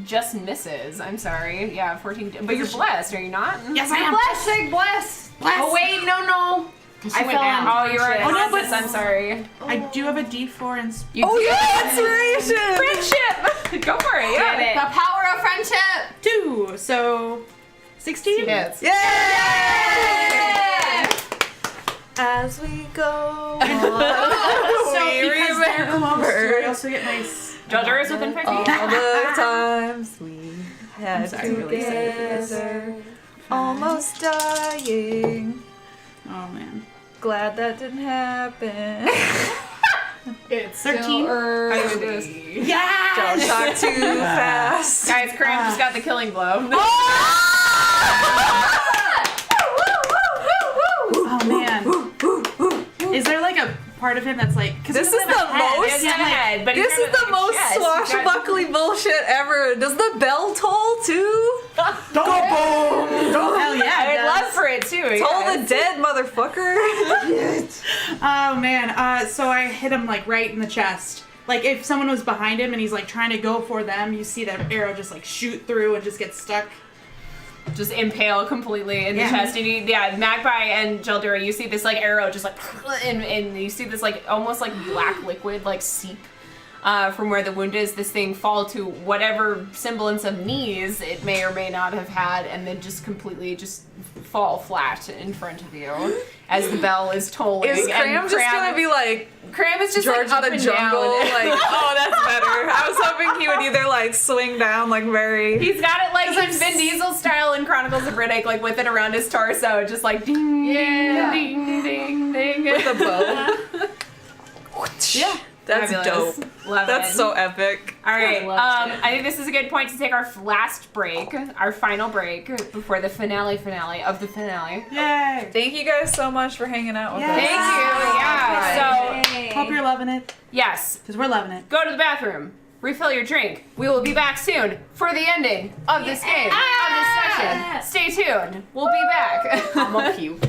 [SPEAKER 1] just misses. I'm sorry. Yeah, 14. But you're blessed, are you not?
[SPEAKER 6] Yes, I am.
[SPEAKER 2] Bless.
[SPEAKER 6] Bless.
[SPEAKER 2] Oh wait, no.
[SPEAKER 1] I fell on. Oh, you're right.
[SPEAKER 6] Oh, no, but-
[SPEAKER 1] I'm sorry.
[SPEAKER 6] I do have a D4 and
[SPEAKER 1] You
[SPEAKER 3] Oh
[SPEAKER 1] did.
[SPEAKER 3] yeah, inspiration!
[SPEAKER 1] Friendship. Go for it. Yeah.
[SPEAKER 2] Get it.
[SPEAKER 4] The power of friendship.
[SPEAKER 6] 2, so 16.
[SPEAKER 1] Yes.
[SPEAKER 3] Yay! As we go.
[SPEAKER 6] So
[SPEAKER 3] We
[SPEAKER 6] because they're close,
[SPEAKER 3] remember.
[SPEAKER 6] I also get my.
[SPEAKER 1] Jaaldura is within 5
[SPEAKER 3] All
[SPEAKER 1] feet.
[SPEAKER 3] the times we had
[SPEAKER 6] sorry, really
[SPEAKER 3] together, almost dying.
[SPEAKER 6] Oh man.
[SPEAKER 3] Glad that didn't happen.
[SPEAKER 5] It's
[SPEAKER 6] 13.
[SPEAKER 5] still early.
[SPEAKER 6] Yeah.
[SPEAKER 3] Don't talk too fast.
[SPEAKER 1] Guys, Kram just got the killing blow.
[SPEAKER 6] Oh man. Is there like a part of him that's like? Because
[SPEAKER 3] This is the most.
[SPEAKER 1] He has a head, but he's
[SPEAKER 3] This
[SPEAKER 1] got
[SPEAKER 3] is the
[SPEAKER 1] a
[SPEAKER 3] most
[SPEAKER 1] chest. He's got-
[SPEAKER 3] swashbuckly bullshit ever. Does the bell toll too?
[SPEAKER 6] Hell yeah.
[SPEAKER 1] I'd
[SPEAKER 6] it does.
[SPEAKER 1] love for it too.
[SPEAKER 3] Toll
[SPEAKER 1] yes.
[SPEAKER 3] the dead, motherfucker.
[SPEAKER 6] Oh man. So I hit him like right in the chest. Like if someone was behind him and he's like trying to go for them, you see that arrow just like shoot through and just get stuck.
[SPEAKER 1] Just impale completely in the
[SPEAKER 6] Yeah.
[SPEAKER 1] chest, and Magpie and Jaaldura, you see this like arrow just like, and you see this like almost like black liquid like seep from where the wound is. This thing fall to whatever semblance of knees it may or may not have had, and then just completely just fall flat in front of you as the bell is tolling.
[SPEAKER 3] Is Kram
[SPEAKER 1] and
[SPEAKER 3] just gonna be like
[SPEAKER 1] Kram is just
[SPEAKER 3] George
[SPEAKER 1] like up
[SPEAKER 3] of the
[SPEAKER 1] and
[SPEAKER 3] Jungle?
[SPEAKER 1] down.
[SPEAKER 3] Like, oh, that's better. I was hoping he would either like swing down like very.
[SPEAKER 1] He's got it like his Vin Diesel style in Chronicles of Riddick, like with it around his torso, just like ding, ding, ding, ding.
[SPEAKER 3] With a bow.
[SPEAKER 1] Yeah.
[SPEAKER 3] That's
[SPEAKER 1] Fabulous.
[SPEAKER 3] dope.
[SPEAKER 1] Love
[SPEAKER 3] That's
[SPEAKER 1] it.
[SPEAKER 3] so epic.
[SPEAKER 1] All right.
[SPEAKER 2] I loved it.
[SPEAKER 1] I think this is a good point to take our last break, our final break before the finale of the finale.
[SPEAKER 6] Yay.
[SPEAKER 3] Thank you guys so much for hanging out with
[SPEAKER 6] Yeah.
[SPEAKER 3] us.
[SPEAKER 1] Thank you. Yeah. So
[SPEAKER 6] Hope you're loving it.
[SPEAKER 1] yes,
[SPEAKER 6] Because we're loving it.
[SPEAKER 1] go to the bathroom, refill your drink. We will be back soon for the ending of this game, of this session. Stay tuned. We'll be back.
[SPEAKER 2] I'm a puke.